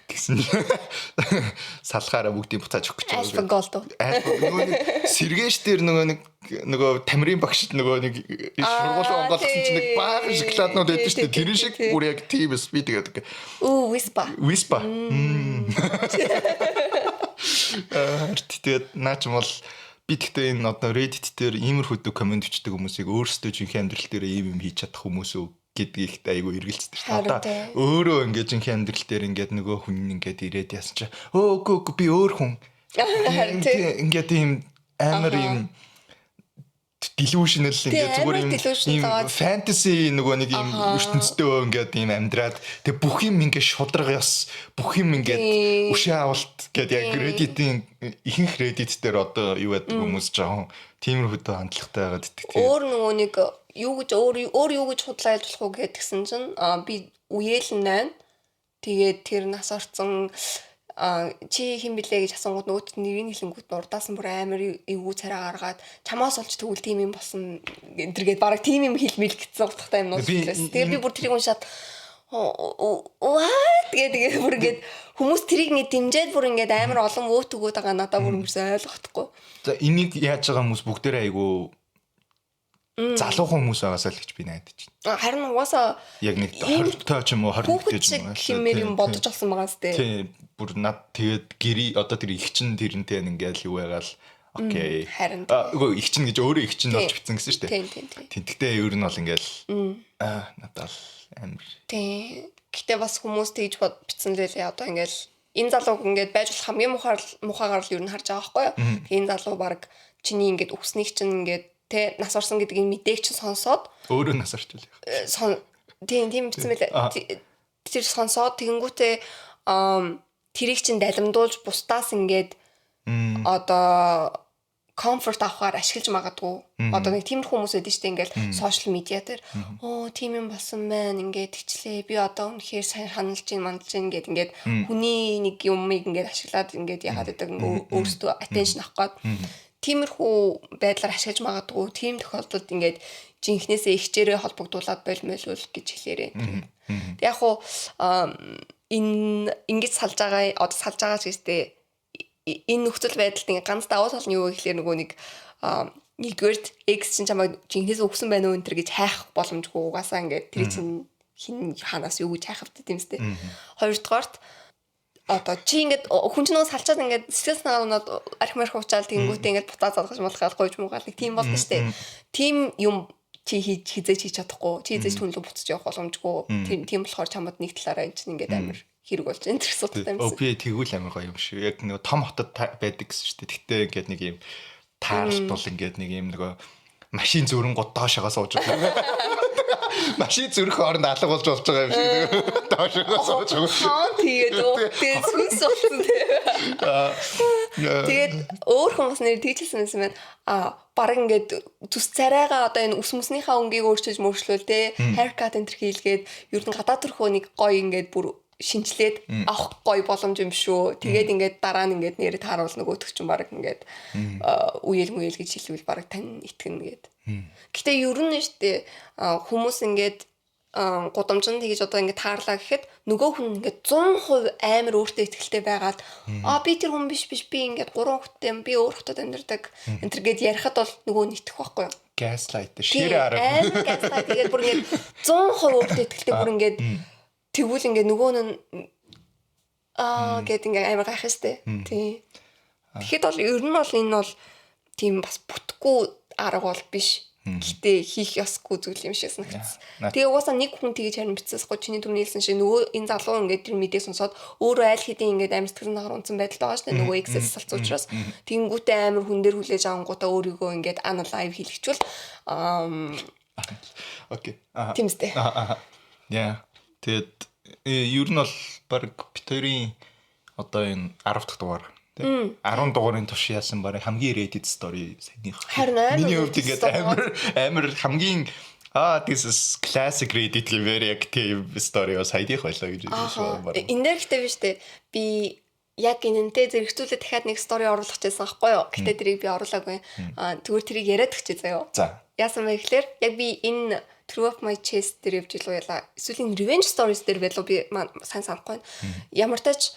гэсэн. Салхаараа бүгдийг буцааж өгөх гэж байна. Альфа голд. Нөгөө нэг сэргээш дээр нөгөө тамирын багш нөгөө нэг шургуулсан онгойлгосон чинь нэг баахан шоколаднууд байдаг шүү дээ. Тэр шиг бүр яг тийм эс би тэгээд. Whisper. Тэгээд наач юм бол би тэгтээ энэ одоо Reddit дээр иймэрхүү комент бичдэг хүмүүсийг өөрсдөө жинхэнэ амьдрал дээр ийм юм хийж чадах хүмүүс үү гэдгийг айгүй эргэлздэг шүү дээ. Одоо өөрөө ингээд жинхэнэ амьдрал дээр ингээд нөгөө хүн ингээд ирээд яасан чи үгүй би өөр хүн. Ингээд ийм амар ийм delusional ингээд зүгээр ийм fantasy нөгөө нэг ийм ертөнцтэй ингээд ийм амьдраад тэг бүх юм ингээд шудраг ёс бүх юм ингээд өшөө авалт гэдэг яг Reddit-ийн ихэнх Reddit дээр одоо юу гэдэг хүмүүс жоохон тиймэрхүү хандлагатай байгаад идэх тийм. Өөр нөгөө нэг юу гэж өөр юу гэж худлаа ялж болох уу гэдгсэн чинь би үеэл 8 тэгээд тэр нас орсон чи хэн блэ гэж асуугууд нөгөөт нэрийг хэлэнгүүт урдаасан бүр амар эвгүй царай гаргаад чамаас олж тэгвэл тийм юм болсон энтергээд бараг тийм юм хэлмэл гэсэн утгатай юм нууц. Тэгээд би бүр тэрийг уншаад тэгээд бүр ингээд хүмүүс тэрийг нэг дэмжиж бүр ингээд амар олон өөт өгөөд байгаа надад бүр юмсан ойлгохгүй. За энийг яаж байгаа хүмүүс бүгдээрээ айгу залуухан хүмүүс байгаасаа л гэж би найдаж байна. Харин угаасаа яг нэг 20 тоо ч юм уу 21 ч юм уу хэмээр юм бодож олсон байгаа сте. Тийм бүр над тэгээд гэрээ одоо тэр их чин тэрнтэй ингээл юу байгаал окей. Үгүй их чин гэж өөрөө их чин болж битсэн гэсэн шүү дээ. Тийм. Тэгтээ ер нь бол ингээл надад амар. Тийм. Гэтэ бас хүмүүс тэгж битсэн лээ одоо ингээл энэ залууг ингээд байж болох хамгийн мухагаар л ер нь харж байгаа байхгүй юу? Энэ залуу баг чиний ингээд өснийх чинь ингээд тэ нас орсон гэдгийг мэдээг чи сонсоод өөрөө нас орчвол тийм бичсэн мэлээ. Тэр сонсоод тэгэнгүүтээ тэрийг чин далимдуулж бусдаас ингээд одоо комфорт авахар ашиглаж магадгүй. Одоо нэг тиймэрхүү хүмүүс байдаг шүү дээ ингээд сошиал медиа дээр тийм юм болсон байна ингээд тэгчлээ би одоо үнэхээр сайн ханалж ин мандалж ин гэд ингээд хүний нэг юмыг ингээд ашиглаад ингээд яагаад гэдэг өөрсдөө attention авах гээд тиймэрхүү байдлаар ашиглаж магадгүй. Тийм тохиолдолд ингээд жинхнээсээ ихчээрээ холбогдуулаад болмол гэж хэлээрээ. Яг хуу энэ ингэж салж байгаа ч гэстэй энэ нөхцөл байдалд ингээд ганц давуу тал нь юу гэхлээр нөгөө нэг нэгдүгээр X чинь чамайг жинхнээсээ өгсөн байна уу энэ төр гэж хайх боломжгүй угаасаа ингээд тэр чинь хин ханаас юу гэж хайх хэвтэй тийм үстэй. Хоёрдугаарт одоо чи ингээд хүн чинь нөгөө салчаад ингээд сэтгэл санаа архимарх уучаал тэнгүүтээ ингээд бутаа залгаж малхаад гойж муугаал нэг тийм болно шүү дээ. Тийм юм чи хизээж хийж чадахгүй. Чи хизээж түнлөө буцаж явах боломжгүй. Тийм болохоор чамд нэг талаараа энэ чинь ингээд амар хэрэг болж энэ төр асуудалтай юм. Би тэгвэл амар гоё юм шүү. Яг нөгөө том хотод байдаг гэсэн шүү дээ. Тэгтээ ингээд нэг юм таарлт бол ингээд нэг юм нөгөө машин зөрөн гот доошоогоо сууж байгаа. Машин зүрх хооронд алга болж байгаа юм шиг доошоогоо сууж байгаа. Тэгээд сүнс болсон тэгээд өөр хүмүүс нэр тийчилсэн юм байна. Бараг ингээд зүс царайгаа одоо энэ ус мөснийхаа өнгийг өөрчилж мөрчлөөл те haircut энэ төр хийлгээд ер нь гадаад төрхөө нэг гоё ингээд бүр шинчлээд авах гоё боломж юм шүү. Тэгээд ингээд дараа нь ингээд нэрээ тааруул нөгөөтг чинь бараг ингээд үеэл мүеэл гэж хэлвэл бараг тань итгэнэ гээд. Гэтэ ер нь штэ хүмүүс ингээд гудамжинд тэгж одоо ингээд таарлаа гэхэд нөгөө хүн ингээд 100% амар өөртөө ихтэй байгаад би тэр хүн биш би ингээд 3 хүүхэдтэй би өөр хотод амьдардаг энэ төр гээд ярихад бол нөгөө нийтэх байхгүй юу? Gaslight ширээ арга. Gaslight тэгээд бүр ингээд 100% өөртөө ихтэй бүр ингээд тэгвэл ингээд нөгөө нь гээд ингээд амар гайхах штэ. Тий. Тэгэхэд бол ер нь бол энэ бол тийм бас бүтггүй арга бол биш. Гэтэ хийх ёсгүй зүйл юм шиг санагдсан. Тэгээ угаасаа нэг хүн тэгж харин бицсэсгүй чиний түрний хэлсэн шиг нөгөө энэ залуу ингээд тэр мэдээ сонсоод өөрөө айл хэдийн ингээд амир сэтгэл санаагаар унтсан байдал байгаа шүү дээ. Нөгөө X-с салц учраас тэнгүүтээ амир хүн дээр хүлээж авангуудаа өөрийгөө ингээд unalive хийлгэчвэл окей. Тимстэй. Яа. Тэгээд ер нь бол баг бит хоёрын одоо энэ 10 дахь дугаар тий. 10 дугаарыг турш яасан барыг хамгийн Reddit story саяных. Харин амар Миний хувьд Reddit ингээд story. амар хамгийн this is classic Reddit very active story саяных байлаа гэж Аа. байна. Энэ дээр ихтэй биш үү? Би яг энэнтэй зэрэгцүүлээ дахиад нэг стори оруулах гэсэн аахгүй юу. Гэтэ тэрийг би оруулаагүй. Зүгээр тэрийг яриад өгчээ заяа. За. Яасан бэ гэхээр яг би энэ True of My Chest дээр явж илүү яла. Эсвэл энэ Revenge Stories дээр байлуу би сайн санахгүй байна. Ямар тач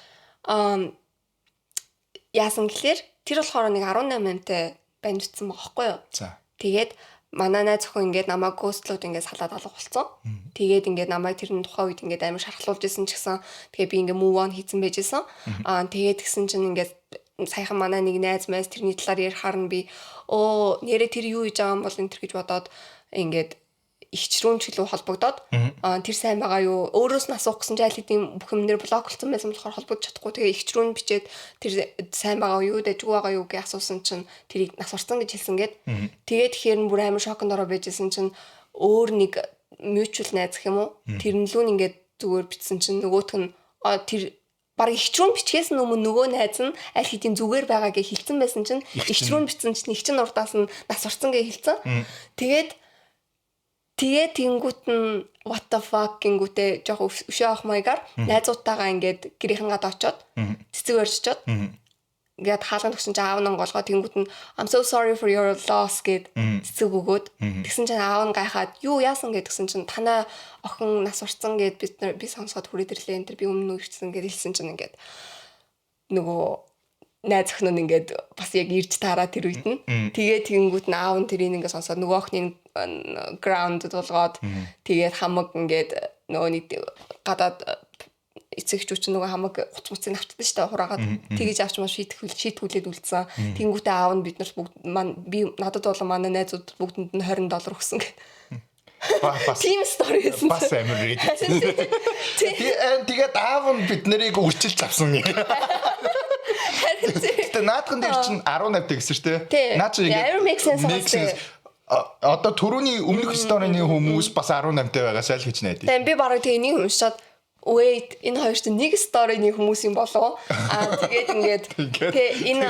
яасан гэхээр тэр болохоор нэг 18-тай бандитсан байгаа байхгүй юу. За. Тэгээд манай найз охин ингээд намайг гостлууд ингээд салаад алга болсон. Тэгээд ингээд намайг тэрний тухайн үед ингээд амар шархлуулж исэн ч гэсэн тэгээ би ингээд move on хийсэн байж исэн. Тэгээд гисэн чинь ингээд саяхан манай нэг найз майз тэрний талаар ярихаар нь би нэрээ тэр юу хийж байгаа юм бол энэ төр гэж бодоод ингээд ихчрүүн ч илүү холбогдоод тэр сайн байгаа юу өөрөөс нь асуух гэсэн чинь аль хэдийн бүх юмнэр блоклцсон байсан болохоор холбогдож чадахгүй тэгээ ихчрүүн бичээд тэр сайн байгаа юу дэжгүй байгаа юу гэж асуусан чинь тэрийг нас орсон гэж хэлсэн гээд тэгээд тэгэхээр нь бүр амар шоконд ороо байжсэн чинь өөр нэг mutual найз гэх юм уу тэрнлүүн ингээд зүгээр бичсэн чинь нөгөөх нь тэр баг ихчрүүн бичгээс өмнө нөгөө найз нь аль хэдийн зүгээр байгаа гэж хэлсэн байсан чинь ихчрүүн бичсэн чинь их чин урдаас нь нас орсон гэж хэлсэн тэгээд тэнгуут нь what the fuck гингүүтээ жоох өшөө авах маягаар найзуудтайгаа ингээд гэрийнхэн гад очоод цэцэг өрччоод ингээд хаалганд өгсөн чинь аав нь голгоо тэнгуут нь I'm so sorry for your loss гэд цэцэг өгөөд тэгсэн чинь аав нь гайхаад юу яасан гэдгсэн чинь танай охин нас орсон гэд би сонсоод хүрээд ирлээ энэ би өмнө үргэлжсэн гэд хэлсэн чинь ингээд нөгөө найз охин нь ингээд бас яг ирж таараа тэр үед нь тэгээд тэнгуут нь аав нь тэрийг ингээд сонсоод нөгөө охины ground болгоод тэгээд хамаг ингээд нөгөө нэг гадаад эцэг хүүч нөгөө хамаг хуцмцыг авчдаг шүү дээ хураагаад тэгэж авч маш шийтгүүлээд үлдсэн. Тэнгүүтээ аав нь бид нарт бүгд би надад болон манай найзууд бүгдэнд нь $20 өгсөн гэх. Бас team story гэсэн. Бас амар Reddit. Тэгээд аав нь бид нарыг үрчилж авсан юм. Гэтэ наадхан дээр чинь 18 гэсэн шүү дээ. Наад чинь ингээд одоо түрүүний өмнөх сторины хүмүүс бас 18-тай байгаасаа л гэж найдаа. Тэгээд би бараг тэгээ энийг уншаад wait энэ хоёр чинь нэг сторины хүмүүс юм болов. Тэгээд ингээд тэгээ энэ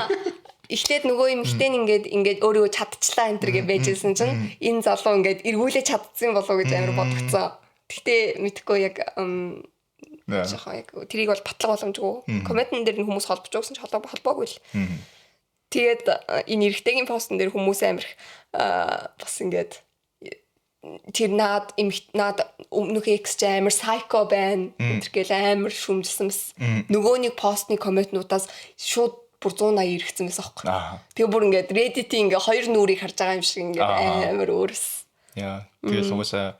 эхлээд нөгөө юм ихтэй ингээд өөрийгөө чадчихлаа энэ төр гэж байжсэн чинь энэ залуу ингээд эргүүлээ чадсан болов гэж амар бодгцсан. Гэтэ мэдхгүй яг яг тэрийг бол батлах боломжгүй. Комментэн дээр хүмүүс холбож өгсөн ч холбоогүй л. Тэгээд энэ эргэтэйгийн постн дээр хүмүүс амар бас ингээд тэр наад өмнөх экс ч амар сайко байна. Тэргээл амар шүмжилсэн бас. Нөгөө нэг постны комментнуудаас шууд бүр 180 ирэхсэн байсан аахгүй. Тэгээ бүр ингээд Reddit-ийн ингээд хоёр нүрийг харж байгаа юм шиг ингээд амар өөрс. Яа. Тэгэл угаасаа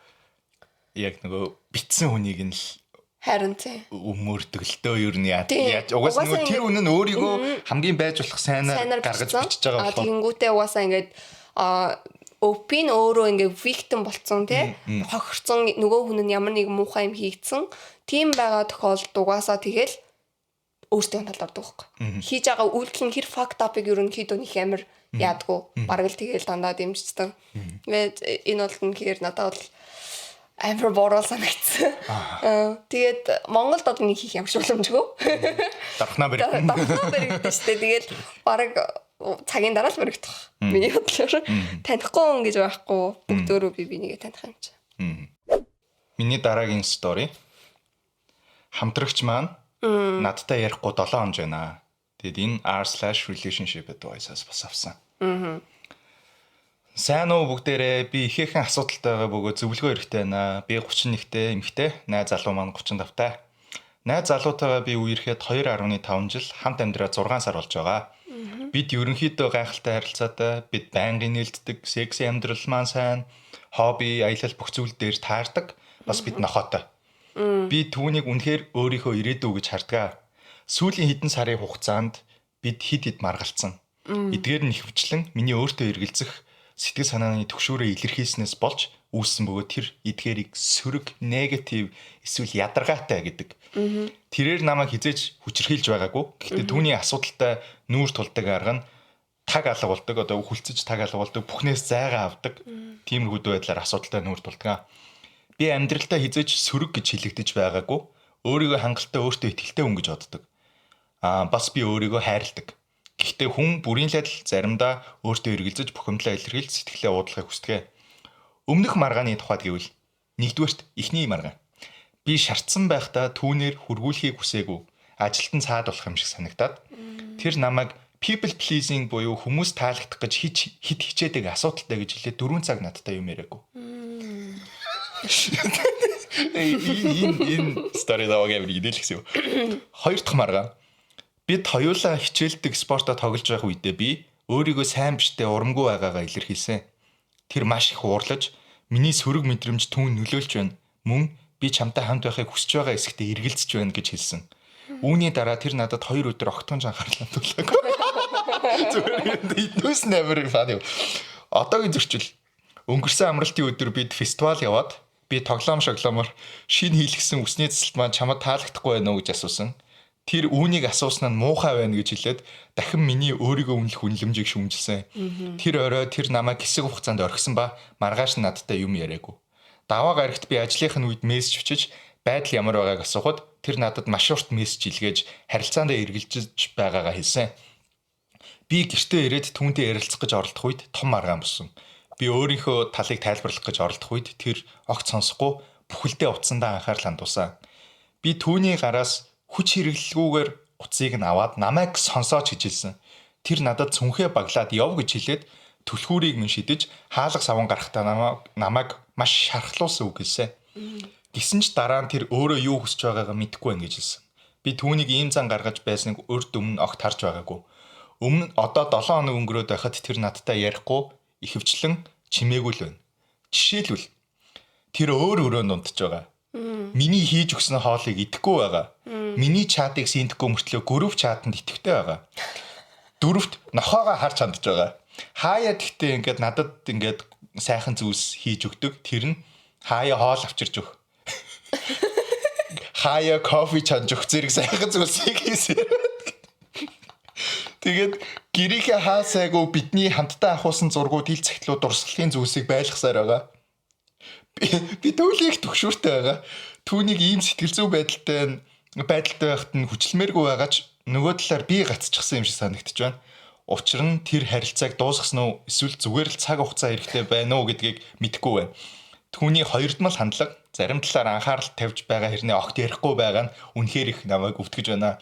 яг нөгөө битсэн хүнийг нь л харин тий. Өмөрдөг л дөө ер нь яаж угаасаа нөгөө тэр үнэн нь өөрийгөө хамгийн байж болох сайнаар гаргаж бичиж байгаа болохоор. Тэгэнгүүтээ угаасаа ингээд open өөрөө ингээд victim болцсон тий. Хохирцсон нөгөө хүн нь ямар нэг муухай юм хийгдсэн. Тийм байгаа тохиолдолд угаасаа тэгэл өөртөө талаардаг байхгүй. Хийж байгаа үйлдэл нь хэр fucked up-ыг ерөнхийдөө нэг амар яадгүй. Бараг л тэгэл дандаа дэмждэг. Тэгээд энэ бол үнэхээр надад бол амар борол санагдсан. Тэгээд Монголд одоо нэг хийх ямар шууламжгүй. Дархнаа баригдсан шүү дээ. Тэгээд бараг цагийн дараа л баригдах. Миний бодлоор танихгүй хүн гэж байхгүй. Бүгд өөрөө би нэгэ таних юм чи. Миний дараагийн стори. Хамтрагч маань надтай ярихгүй 7 хоног байна. Тэгэд энэ r/relationship advice-аас бас авсан. Сайн уу бүгдээрээ би ихээхэн асуудалтай байгаа бөгөөд зөвлөгөө хэрэгтэй байна. Би 31-тэй эмэгтэй, найз залуу маань 35-тай. Найз залуутайгаа би үерхэд 2.5 жил хамт амьдраад 6 сар болж байгаа. Бид ерөнхийдөө гайхалтай харилцаатай, бид байнгын нийлддэг, секси амьдрал маань сайн, хобби, аялал бүх зүйл дээр таардаг, бас бид нохоотой. Би түүнийг үнэхээр өөрийнхөө ирээдүй гэж хардгаа. Сүүлийн хэдэн сарын хугацаанд бид хид маргалцсан. Эдгээр нь ихвчлэн миний өөртөө эргэлзэх сэтгэл санааны төгшөөрөө илэрхийлснээс болж үүссэн бөгөөд тэр эдгээрийг сөрөг, негатив эсвэл ядаргаатай гэдэг. Тэрээр намайг хизээж хүчрхийлж байгаагүй. Гэхдээ түүний асуудалтай нүүр тулдаг арга нь таг алга болдог, одоо хүлцэж таг алга болдог, бүхнээс зайгаа авдаг. Тиймэрхүү байдлаар асуудалтай нүүр тулдаг. Би амьдралдаа хизээж сөрөг гэж хэлэгдэж байгаагүй. Өөрийгөө хангалттай өөртөө итгэлтэй хүн гэж боддог. Бас би өөрийгөө хайрладаг. Гэхдээ хүн бүрийн л адил заримдаа өөртөө эргэлзэж бухимдлаа илэрхийлж сэтгэлээ уудлахыг хүсдэг. Өмнөх маргааны тухайд гэвэл нэгдүгээрт эхний маргаан. Би шаардсан байхдаа түүнээр хургуулахыг хүсээгүй. Ажилтан цаад болох юм шиг санагдаад тэр намайг people pleasing буюу хүмүүс таалагдах гэж хит хичээдэг асуудалтай гэж хэлээд 4 цаг надтай юм яриаггүй. Энэ story даага бидэлсэн юм. Хоёр дахь маргаан. Бид хоёулаа хичээлдэг спортоо тоглож байх үедээ би өөрийгөө сайн биштэй урамгүй байгаагаа илэрхийлсэн. Тэр маш их уурлаж миний сөрөг мэдрэмж түүн нөлөөлж байна. Мөн би чамтай хамт байхыг хүсэж байгаа эсэхтэй эргэлзэж байна гэж хэлсэн. Үүний дараа тэр надад 2 өдөр огтхон анхаарлаа тулаагүй. Зүгээр it was never fun. Одоогийн зөрчил. Өнгөрсөн амралтын өдөр бид фестивал яваад би тоглоомор шинэ хийлгсэн үсний цэцэлт маань чамд таалагдахгүй байна уу гэж асуусан. Тэр үүнийг асуусан нь муухай байна гэж хэлээд дахин миний өөрийгөө үнэлэх үнэлэмжийг шүүмжилсэн. Тэр орой тэр намайг хэсэг хугацаанд орхисон ба маргааш нь надтай юм яриаггүй. Даваа гарагт би ажлынхын үед мессеж бичиж байдал ямар байгааг асуухад тэр надад маш урт мессеж илгээж харилцаандаа эргэлзэж байгаагаа хэлсэн. Би гэртээ ирээд түүнтэй ярилцах гэж оролдох үед том маргаан болсон. Би өөрийнхөө талыг тайлбарлах гэж оролдох үед тэр огт сонсохгүй бүхэлдээ утсандаа анхаарал хандуулсан. Би түүний гараас хүч хэрэглэлгүйгээр утсыг нь аваад намайг сонсооч гэж хэлсэн. Тэр надад цүнхээ баглаад яв гэж хэлээд түлхүүрийг минь шидэж хаалга саван гарахтаа намайг маш шархлуулсан үг хэлсэн. Гэсэн ч дараа нь тэр өөрөө юу хүсэж байгаагаа мэдэхгүй байна гэж хэлсэн. Би түүнийг ийм зан гаргаж байсныг урд өмнө огт харж байгаагүй. Өмнө одоо 7 хоног өнгөрөөд байхад тэр надтай ярихгүй ихэвчлэн чимээгүй л байна. Жишээлбэл тэр өөрөө нундж байгаа. Миний хийж өгсөн хоолыг идэхгүй байгаа. Миний чатыг синдэхгүй мөртлөө групп чатанд итгэвтэй байгаа. Дөрөвт нохоогоо харж хандж байгаа. Хаяа гэхдээ ингээд надад ингээд сайхан зүйлс хийж өгдөг. Тэр нь хаяа хоол авчирч өг. Хаяа кофе чанж өг зэрэг сайхан зүйлсийг хийсэн. Тэгээд гэрийнхээ хаасайгүй бидний хамтдаа авахсан зургууд ил цагтлуу дурсгалын зүйлсийг байлгасаар байгаа. Би төвлийг төгшүүртэй байгаа. Түүнийг ийм сэтгэл зүй байдалтай байхад нь хүчлэмээргүй байгаач нөгөө талаар би гацчихсан юм шиг санагдаж байна. Учир нь тэр харилцааг дуусгасан уу эсвэл зүгээр л цаг хугацаа хэрэгтэй байна уу гэдгийг мэдэхгүй байна. Түүний хоёрдмал хандлага зарим талаар анхаарал тавьж байгаа хэрнээ огт ярихгүй байгаа нь үнэхээр их намайг өвтгөж байна.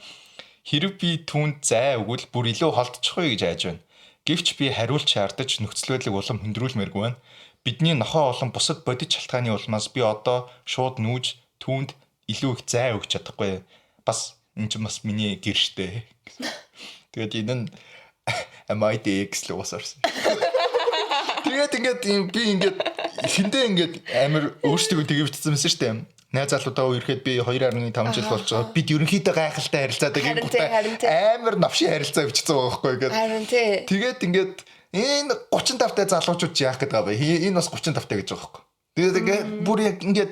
Хэрэг би түүнд зай өгвөл бүр илүү холдчихоё гэж айж байна. Гэвч би хариулт шаардаж нөхцөл байдлыг улам хөндрүүлмээргүй байна. Бидний нохоо олон бусад бодит шалтгааны улмаас би одоо шууд нүүж түүнд илүү их зай өгч чадахгүй. Бас энэ ч бас миний гэр штэ. Тэгээд энэ нь MIDX л уусаарсан. Тэгээд ингээд би ингээд эхэндээ ингээд амар өөрсдөө тэгвчсэн байсан штэ. Найз залуудаа ирэхэд би 2.5 жил болж байгаа. Бид ерөнхийдөө гайхалтай харилцаад байгаа. Амар новшин харилцаа өвчсөн байгаа байхгүй ингээд. Харин тий. Тэгээд ингээд энэ 35 та залуучууд яах гэдэг байгаа бэ? Энэ бас 35 та гэж байгаа байхгүй. Тэгээд ингээд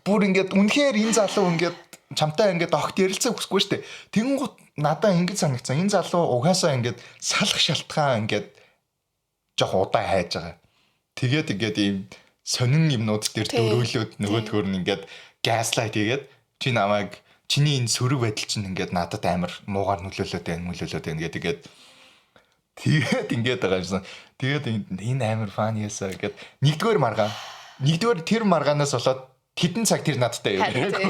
бүр ингээд үнэхээр энэ залуу ингээд чамтай ингээд огт ярилцах хүсэхгүй шүү дээ. Тэнгууд надаа ингэж санагцсан. Энэ залуу угаасаа ингээд салах шалтгаан ингээд жоох удаа хайж байгаа. Тэгээд ингээд ийм сонин юмнууд дээр дөрөөлөөд нөгөөдгөр нь ингээд газлайт хийгээд чи намайг чиний энэ сөрөг байдал чинь ингээд надад амар муугаар нөлөөлөд байна гэдэг. Тэгээд ингээд байгаа юмсан. Тэгээд энэ амар фан ясаа гэд нэгдүгээр тэр маргаанаас болоод хэдэн цаг тэр надтай юм яриаг.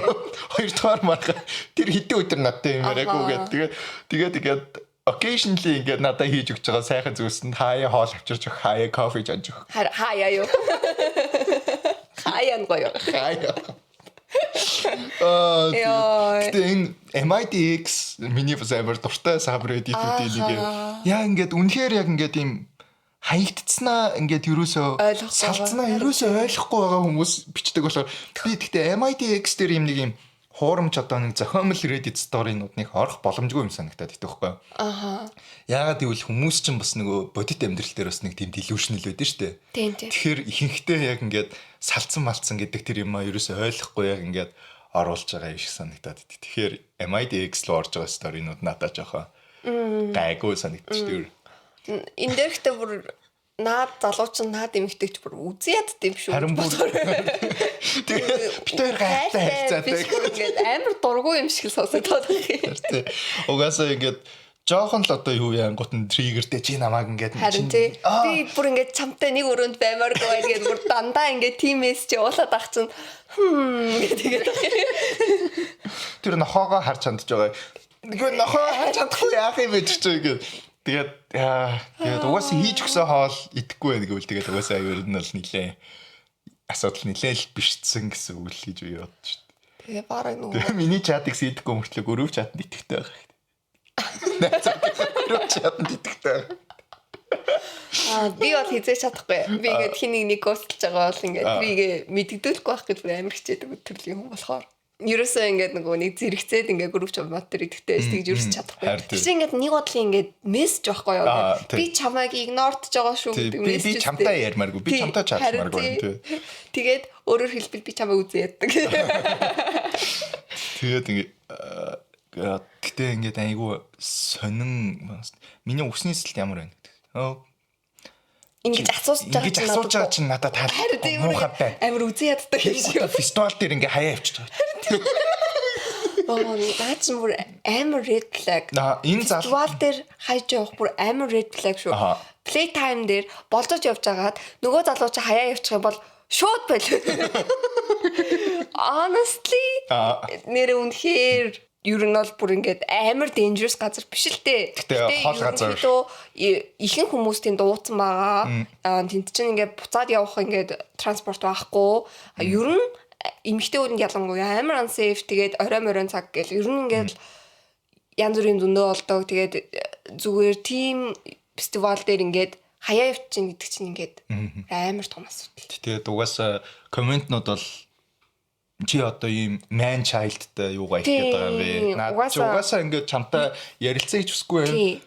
Хоёрдугаар маргаан тэр хэдэн өдөр надтай юм яриаг гээд тэгээд occasionally ингээд надад хийж өгч байгаа сайхан зүйлсэнд хаяа хоол авчирч өгөх, хаяа кофе жанж өгөх. Хаяа юу? Хаяа гоё. Хаяа. Гэтэ энэ MIDX миний амар дуртай subreddit-үүдийн нэг яа ингээд үнэхээр яг ингээд ийм хаягдцнаа ингээд ерөөсөө салцнаа ерөөсөө ойлгохгүй байгаа хүмүүс бичдэг болохоор би гэхдээ MIDX дээр юм нэг юм хуурамч одоо нэг зохиомл Reddit story-нууд нэг орох боломжгүй юм санагдаад байдаг байхгүй. Яагаад гэвэл хүмүүс чинь бас нөгөө бодит амьдрал дээр бас нэг тийм delusional байдаг шүү дээ. Тэгэхээр ихэнхдээ яг ингээд салцсан малцсан гэдэг тэр юм аа ерөөсөө ойлгохгүй яг ингээд оруулж байгаа юм шиг санагдаад байдаг. Тэгэхээр MIDX руу орж байгаа story-нууд надад жоохоо гайгүй санагдчих. Энэ дээрхтээ бүр наад залууч наад эмэгтэйч бүр үзээд дим шүү. Харин бүр тэгээ битээр гайхалтай харилцаатай. Ингээд амар дургүй юм шиг сонсогдоод байна. Угаасаа ингээд жоохон л одоо юу яангууд нь триггертэй чи намайг ингээд харин тий би бүр ингээд чамтай нэг өрөөнд баймааргүй байгаад бүр дандаа ингээд тиймээс чи уулаад ах чинь тэгээд тэр нохоогоо харж хандж байгаа. Нэг нохоо харж чадахгүй яах юм бэ гэж тэгээд угаасаа хийж өгсөн хоол идэхгүй байх гэвэл тэгээд угаасаа ер нь бол нилээ асуудал нилээ л бишцсэн гэсэн үг л гэж би бодож шүү дээ. Тэгээ бараг нөгөө миний чатыг сэдэхгүй мөртлөө өрөв чатанд итгэвтэй байх. Өрөв чатанд итгэвтэй. Би бол хийж чадахгүй. Би ингээд хинийг нэг гостолж байгаа бол ингээд бигээ мэддэгдүүлэхгүй байх гэж амар хичээдэг төрлийн хүн болохоор. Ерөөсөө ингээд нөгөө нэг зэрэгцээд ингээд групп чат төр идэхтэй тэгж ерөөс чадахгүй. Чи ингээд нэг бодлын ингээд мессеж байхгүй юу? Би чамайг игнордж байгаа шүү гэдэг мессеж. Би чамтай ярмааргүй. Би чамтай чатмааргүй тий. Тэгээд өөрөөр хэлбэл би чамайг үзээ яддаг. Тэгээд ингээд гэтээ ингээд айгу сонин миний үсний эсэлт ямар байна? Ингэж асууж байгаа чинь надад таалагдсан муухай бай. Амар үзээ яддаг юм шиг. Фестивал дээр ингээ хаяа явчих. Наач бүр амар red flag. Энэ зал фестивал дээр хайж явах бүр амар red flag шүү. Playtime дээр болдож явж байгаад нөгөө залуу чи хаяа явчих юм бол шууд байл. Honestly нэр үнэхээр ер нь бол бүр ингээд амар dangerous газар биш л дээ. Гэтэ хол газар. Ихэнх хүмүүсийн дууцсан байгаа. Тэнд чинь ингээд буцаад явах ингээд транспорт байхгүй. Ер нь эмэгтэй хүнд ялангуяа амар unsafe. Тэгээд орой цаг гэл ер нь ингээд янз бүрийн зөндөө болдог. Тэгээд зүгээр team фестивал дээр ингээд хаяа явчихна гэдэг чинь ингээд амар том асуудал. Тэгээд угаасаа комментнууд бол чи одоо ийм man childтай юугаа их гэдэг байгаа юм бэ? Наад угаасаа ингээд чамтай ярилцаа хийж хүсэхгүй юм.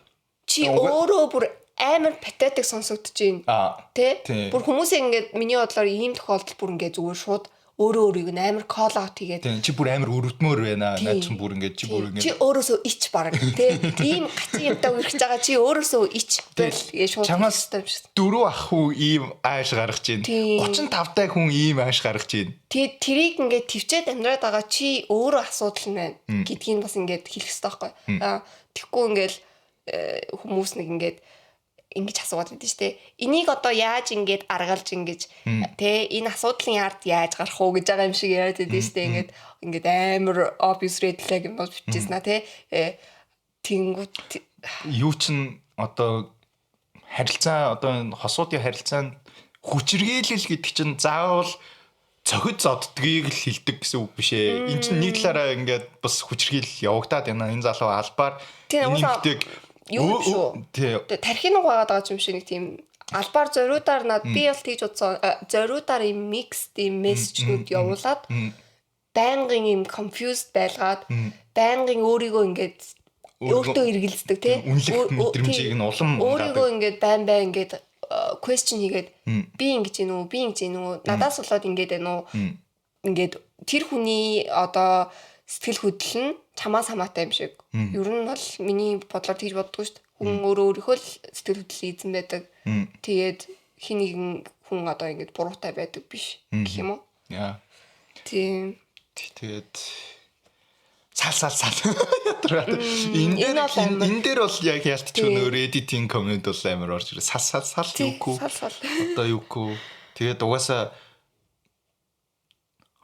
Чи өөрөө бүр амар патетик сонсогдож байна. Тэ? Бүр хүмүүсээ ингээд миний бодлоор ийм тохиолдол бүр ингээд зүгээр шууд өөрөө өөрийг амар call out хийгээд чи бүр амар өрөвдмөр байна. Наад чи бүр ингээд чи өөрөөсөө ич бараг тэ? Ийм гацын юмтай үргэж байгаа чи өөрөөсөө ич гэж шууд чамаас 4 ах хүн ийм ааш гаргаж байна. 35 тай хүн ийм ааш гаргаж байна. Тэгээд тэрийг ингээд төвчээд амьдраад байгаа чи өөрөө асуудал нь байна гэдгийг бас ингээд хэлэх хэрэгтэй байхгүй. Тэгэхгүй ингээд хүмүүс нэг ингээд ингэж асуугаад байдаг шүү дээ. Энийг одоо яаж ингэж аргалж ингэж тэ энэ асуудлын ард яаж гарах уу гэж байгаа юм шиг яриад байдаг шүү дээ. Ингээд амар obvious red flag юм бол бичсэн аа тэ. Тэнгүүт юу чин одоо харилцаа одоо хосуудын харилцаанд хүчрхийлэл гэдэг чинь заавал цохид зоддгийг л хэлдэг гэсэн үг биш ээ. Энд чинь нэг талаараа ингээд бас хүчрхийлэл явагдаад байна. Энэ залуу албаар энийгтэйг юу шүү. Тархин угаагаад байгаа юм шиг нэг тийм албаар зориудаар над би бол тийж утсан зориудаар юм mixed юм мессежнүүд явуулаад байнгын юм confused байлгаад байнгын өөрийгөө ингээд өөртөө эргэлздэг тий. Мэдрэмжийг нь улам өөрийгөө ингээд байн ингээд question хийгээд би ингэж гин үү би ингэж гин үү надаас болоод ингээд байна уу ингээд тэр хүний одоо сэтгэл хөдлөл нь чамаас хамаатай юм шиг. Ер нь бол миний бодлоор тийж боддгоо шүү дээ. Хүн өөрийнхөө л сэтгэл хөдлөл эзэн байдаг. Тэгээд хин нэгэн хүн одоо ингэж буруутай байдаг биш гэх юм уу? Яа. Тийм. Тэгээд сал ядраад энэ дээр бол яг ялтч өнөө Reddit-ийн коммент бол амар орж ирээ. Сал юугүй. Одоо юугүй. Тэгээд угаасаа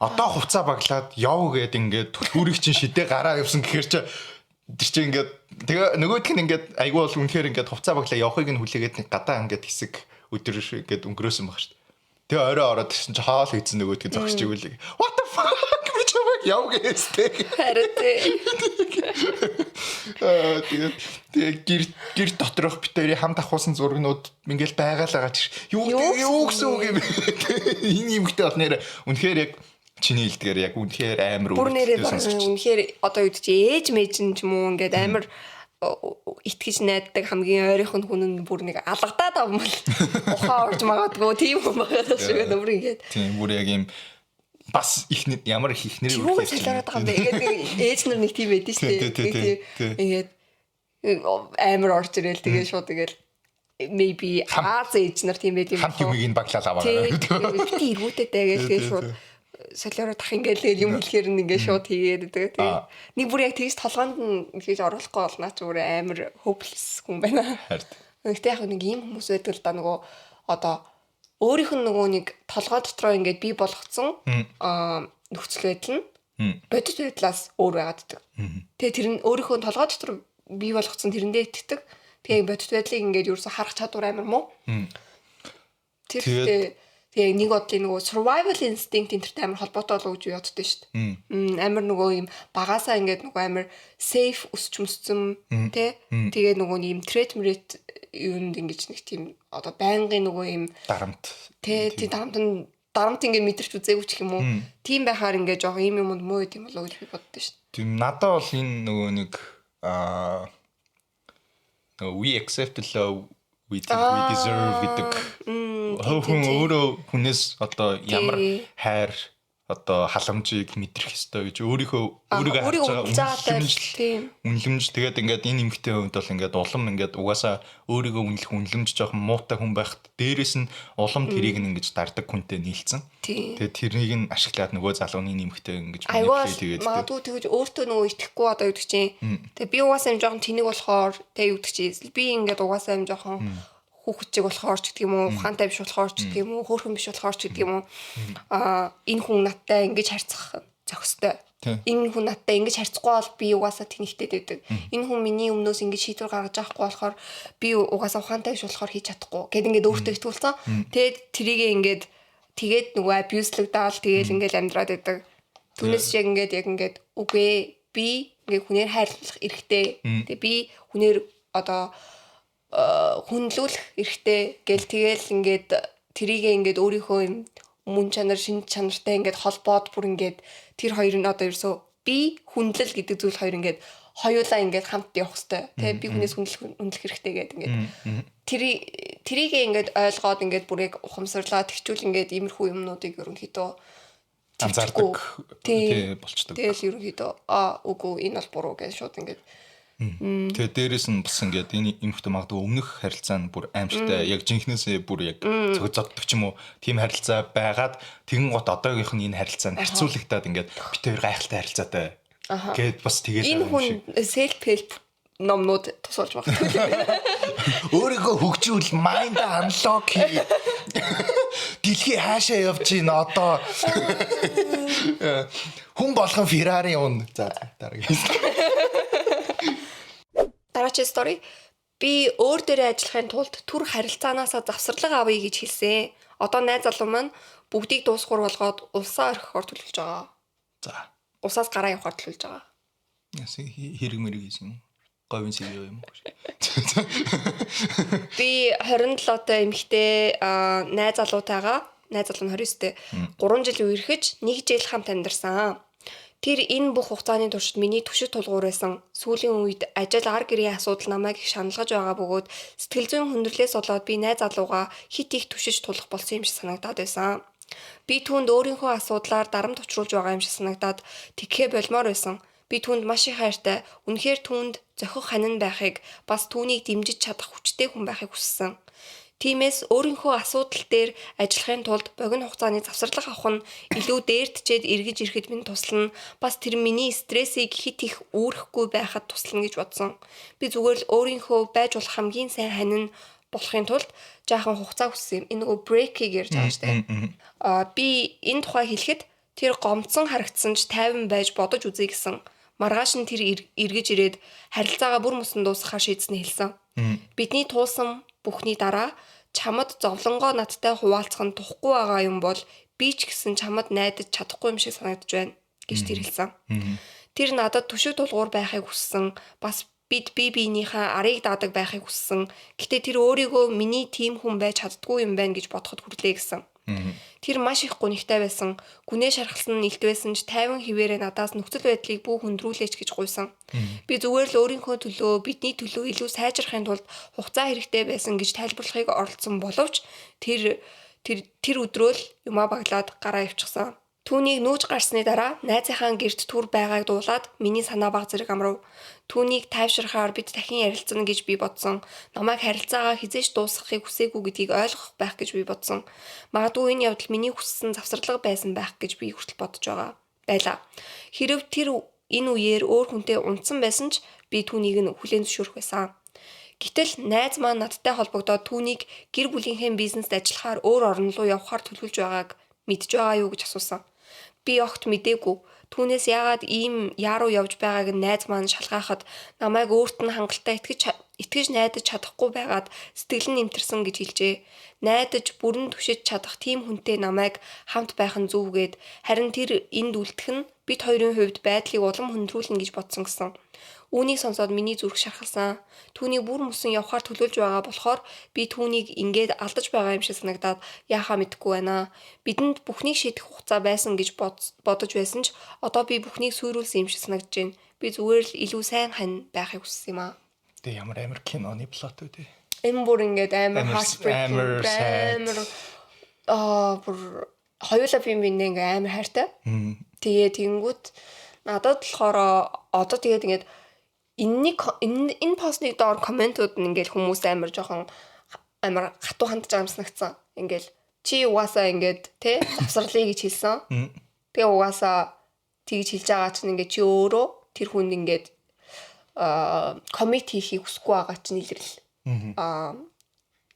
одоо хувцаа баглаад яв гээд ингээд түлхүүрийг чинь шидэ гараа явсан гэхээр чи тэр чи ингээд тэгээ нөгөөх нь ингээд айгүй бол үнэхээр ингээд хувцаа баглаа явахыг нь хүлээгээд нэг гадаа ингээд хэсэг өдөр ингээд өнгөрөөсөн баг шүү дээ. Тэгээ орой ороод чинь хаал хийсэн нөгөөдгийг зогсож игүүлээ. What the fuck би чамайг яв гээстэй. Тэгээ гэр доторх битэрийн хамт авахсан зургнууд ингээл байгаалаа гэж юу гэсэн үг юм бэ? Энэ юмхтэй бол нэр үнэхээр яг чиний хэлдгээр яг үнэхээр амар бүр нэрээ үнэхээр одоо юу гэж ээж мэжин ч юм уу ингээд амар итгэж найддаг хамгийн ойрхон хүн нь бүр нэг алгадаад авсан бол ухаан орж магадгүй тийм хүн байгаа шиг өөр ингээд тийм бүр яг юм бас их ямар их нэр юу хэлээд байгаа юм бэ ингээд ээж нар нэг тийм байдэн шүү дээ ингээд амар орж ирэл тэгээ шууд тэгэл maybe аз ээж нар тийм байд юм хамт юмыг ин баглал аваа гэдэг. Тийм эргүүтэйтэй гэж шууд солиороо тах ингээл тэгээд юм хэлэхээр нь ингээд шууд хийгээд байдаг. Тэгээд нэг бүр яг тэгж толгоонд нь хийж оруулахгүй болно ч бүр амар hopeless хүн байна. Харин. Гэхдээ яг нэг ийм хүмүүс байдаг л да нөгөө одоо өөрийнх нь нөгөө нэг толгой дотроо ингээд бий болгоцсон нөхцөл байдал нь бодит байдлаас өөр байгааддаг. Тэгээ тэр нь өөрийнхөө толгой дотор бий болгоцсон тэрэндээ итгэдэг. Тэгээ бодит байдлыг ингээд юусэн харах чадвар амар муу. Тэгээ нэг бодлын нөгөө survival instinct энтертэй амар холбоотой болов гэж боддоо шүү дээ. Амар нөгөө юм багасаа ингээд нөгөө амар safe өсч өмссөн тий. Тэгээ нөгөө ийм threat юунд ингэж нэг тийм одоо байнгын нөгөө ийм дарамт тий дарамт ингээд мэдэрч үзээгүй ч юм уу. Тийм байхаар ингээд жоох ийм юмд муу юм болоо гэж би боддоо шүү дээ. Тийм надад бол энэ нөгөө нэг we accept the law we deserve гэдэг хүн өөрөө хүнээс одоо ямар хайр одоо халамжийг мэдрэх ёстой гэж өөрийгөө харж байгаа үнэлэмж тэгээд ингээд энэ эмэгтэй хувьд бол ингээд улам ингээд угаасаа өөрийгөө үнэлэх үнэлэмж жоохон муутай хүн байхад дээрэс нь улам тэрийг нь ингэж дардаг хүнтэй нийлцэн. Тэгээд тэрнийг нь ашиглаад нөгөө залууны эмэгтэй ингэж тэгээд магадгүй тэгж өөртөө нөгөө итгэхгүй одоо юу гэдэг чинь. Тэгээд би угаасаа юм жоохон тэнэг болохоор тэгээд юу гэдэг чинь би ингээд угаасаа юм жоохон хүүхэдчиг болохоор ч гэдэг юм уу ухаантай биш болохоор ч гэдэг юм уу хөөрхөн биш болохоор ч гэдэг юм уу энэ хүн надтай ингэж харьцах зохистой. Энэ хүн надтай ингэж харьцахгүй бол би угаасаа тэнэгтэй байдаг. Энэ хүн миний өмнөөс ингэж шийдвэр гаргаж авахгүй болохоор би угаасаа ухаантай биш болохоор хийж чадахгүй гэд ингээд өөртөө итгүүлсэн. Тэгээд трийгээ ингээд тэгээд нөгөө абьюзлэгдаал тэгээд ингээд амьдраад байдаг. Түүнээс яг ингээд үгүй би ингээд хүнээр хайрлах эрхтэй. Тэгээд би хүнээр одоо хүнлүүлэх эрхтэй гэл тэгэл ингээд трийгээ ингээд өөрийнхөө юм мөн чанар шинж чанартай ингээд холбоод бүр ингээд тэр хоёр нь одоо ерөөсөө би хүнлэл гэдэг зүйл хоёр ингээд хоёулаа ингээд хамт явах хэвээр тий би хүнээс хүндлэх хэрэгтэй гэдэг ингээд трийгээ ингээд ойлгоод ингээд бүр яг ухамсарлаа тэгчүүл ингээд иймэрхүү юмнуудыг ерөнхийдөө анзаардаг тий болчдөг. Тэгэл ерөнхийдөө үгүй энэ бол буруу гэж шууд ингээд тэгээ дээрэс нь бас ингээд энэ эмхтэй магадгүй өмнөх харилцаа нь бүр аимшигтай яг жинхнээсээ бүр яг зогцогддог ч юм уу тийм харилцаа байгаад тэгэн гот одоогийнх нь энэ харилцаанд харьцуулагдаад ингээд бит хоёр гайхалтай харилцаатай гээд бас тэгээд энэ хүн self help номнууд тусалж багтдаг. Өөрийгөө хөгжүүл mind unlock хий. Дэлхий хаашаа явж гин одоо хүн болгон Ferrari уун. За дараагийн дараагийн story би өөр дээрээ ажиллахын тулд түр харилцаанаасаа завсарлага авъя гэж хэлсэн. Одоо найз залуу маань бүгдийг дуусгуур болгоод улсаа орхихоор төлөвлөж байгаа. За. Усаас гараа явахаар төлөвлөж байгаа. Ясын хэрэг мэрэг хийсэн юм. Говийн сэв юм уу? Би 27-той эмэгтэй найз залуутайгаа найз залуу нь 29-тэй 3 жил үерхэж 1 жил хамт амьдарсан. Тэр энэ бүх хугацааны туршид миний түшид тулгуур байсан. Сүүлийн үед ажил ар гэрийн асуудал намайг их шаналгаж байгаа бөгөөд сэтгэл зүйн хүндрэлээс болоод би найз залууга хит их түшиж тулах болсон юм шиг санагдаад байсан. Би түүнд өөрийнхөө асуудлаар дарамт учруулж байгаа юм шиг санагдаад тэгхээ болмоор байсан. Би түүнд маш их хайртай, үнэхээр түүнд зохих ханин байхыг, бас түүнийг дэмжиж чадах хүчтэй хүн байхыг хүссэн. Тиймээс өөрийнхөө асуудал дээр ажиллахын тулд богино хугацааны завсарлага авах нь илүү дээрдчээд эргэж ирэхэд минь туслана. Бас тэр миний стрессийг хит их үүрэхгүй байхад туслана гэж бодсон. Би зүгээр л өөрийнхөө байж болох хамгийн сайн ханин болохын тулд жаахан хугацаа хүссэн юм. Энэ нөгөө break-ийг ярьж байгаа шүү дээ. Би энэ тухай хэлэхэд тэр гомдсон харагдсан ч тайван байж бодож үзье гэсэн. Маргааш нь тэр эргэж ирээд харилцаагаа бүр мөсөн дуусгахаар шийдсэн хэлсэн. Бидний туулсан бүхний дараа чамд зовлонгоо надтай хуваалцах нь тухгүй байгаа юм бол би ч гэсэн чамд найдаж чадахгүй юм шиг санагдаж байна гэж тэр хэлсэн. Тэр надад түшиг тулгуур байхыг хүссэн. Бас бид биенийхээ арыг даадаг байхыг хүссэн. Гэтэ тэр өөрийгөө миний тийм хүн байж чаддгүй юм байна гэж бодоход хүрлээ гэсэн. Тэр маш их гунигтай байсан. Гүнээ шархалсан нь илт байсан ч тайван хിവэрэ надаас нөхцөл байдлыг бүх хөндрүүлээч гэж гуйсан. Би зүгээр л өөрийнхөө төлөө, бидний төлөө илүү сайжрахын тулд хугацаа хэрэгтэй байсан гэж тайлбарлахыг оролдсон боловч тэр өдрөө л юмаа баглаад гараа явчихсан. Түүнийг нүүж гарсны дараа найзынхаа гэрт түр байгааг дуулаад миний санаа баг зэрэг амрав. Түүнийг тайвширхаар бид дахин ярилцсан гэж би бодсон. Намайг харилцаагаа хизээш дуусгахыг хүсээгүй гэдгийг ойлгох байх гэж би бодсон. Магадгүй энэ явдал миний хүссэн завсарлага байсан байх гэж би хүртэл бодож байлаа. Хэрв тэр энэ үеэр өөр хүнтэй унтсан байсан ч би түүнийг нь хүлээн зөвшөөрөх байсан. Гэтэл найз маань надтай холбогдоод түүнийг гэр бүлийнхээ бизнест ажиллахаар өөр орн руу явахаар төлөвлөж байгааг мэдж байгаа юу гэж асуусан. Би огт мэдээгүй. Түүнээс яагаад ийм яруу явж байгааг найз маань шалгаахад намайг өөрт нь хангалттай итгэж найдаж чадахгүй байгаад сэтгэл нь нэмтэрсэн гэж хэлжээ. Найдаж бүрэн түшиж чадах тийм хүнтэй намайг хамт байх нь зөв гээд харин тэр энд үлдэх нь бид хоёрын хувьд байдлыг улам хөндрүүлнэ гэж бодсон гэсэн. Үүнийг сонсоод миний зүрх шархалсан. Түүнийг бүр мөсөн явахаар төлөвлөж байгаа болохоор би түүнийг ингээд алдаж байгаа юм шиг санагдаад яахаа мэдэхгүй байна. Бидэнд бүхнийг шийдэх хугацаа байсан гэж бодож байсан ч одоо би бүхнийг сүйрүүлсэн юм шиг санагдаж байна. Би зүгээр л илүү сайн хань байхыг хүссэн юм аа. Тэ ямар амар киноны плот үү те. Энэ бүр ингээд амар heartbreaking бүр хоёулаа би минь ингээд амар хайртай. Тэгээ тэнгүүт надад болохоор одоо тэгээд ингээд энэ постны доор комментууд нь ингээл хүмүүс амар жоохон амар хатуу хандж байгаа юм санагдсан. Ингээл чи угаасаа ингээд те завсарлыг гэж хэлсэн. Тэгээ угаасаа тэгж хэлж байгаа чинь ингээд чи өөрөө тэр хүнд ингээд коммит хийхийг хүсэхгүй байгаа чинь илэрл.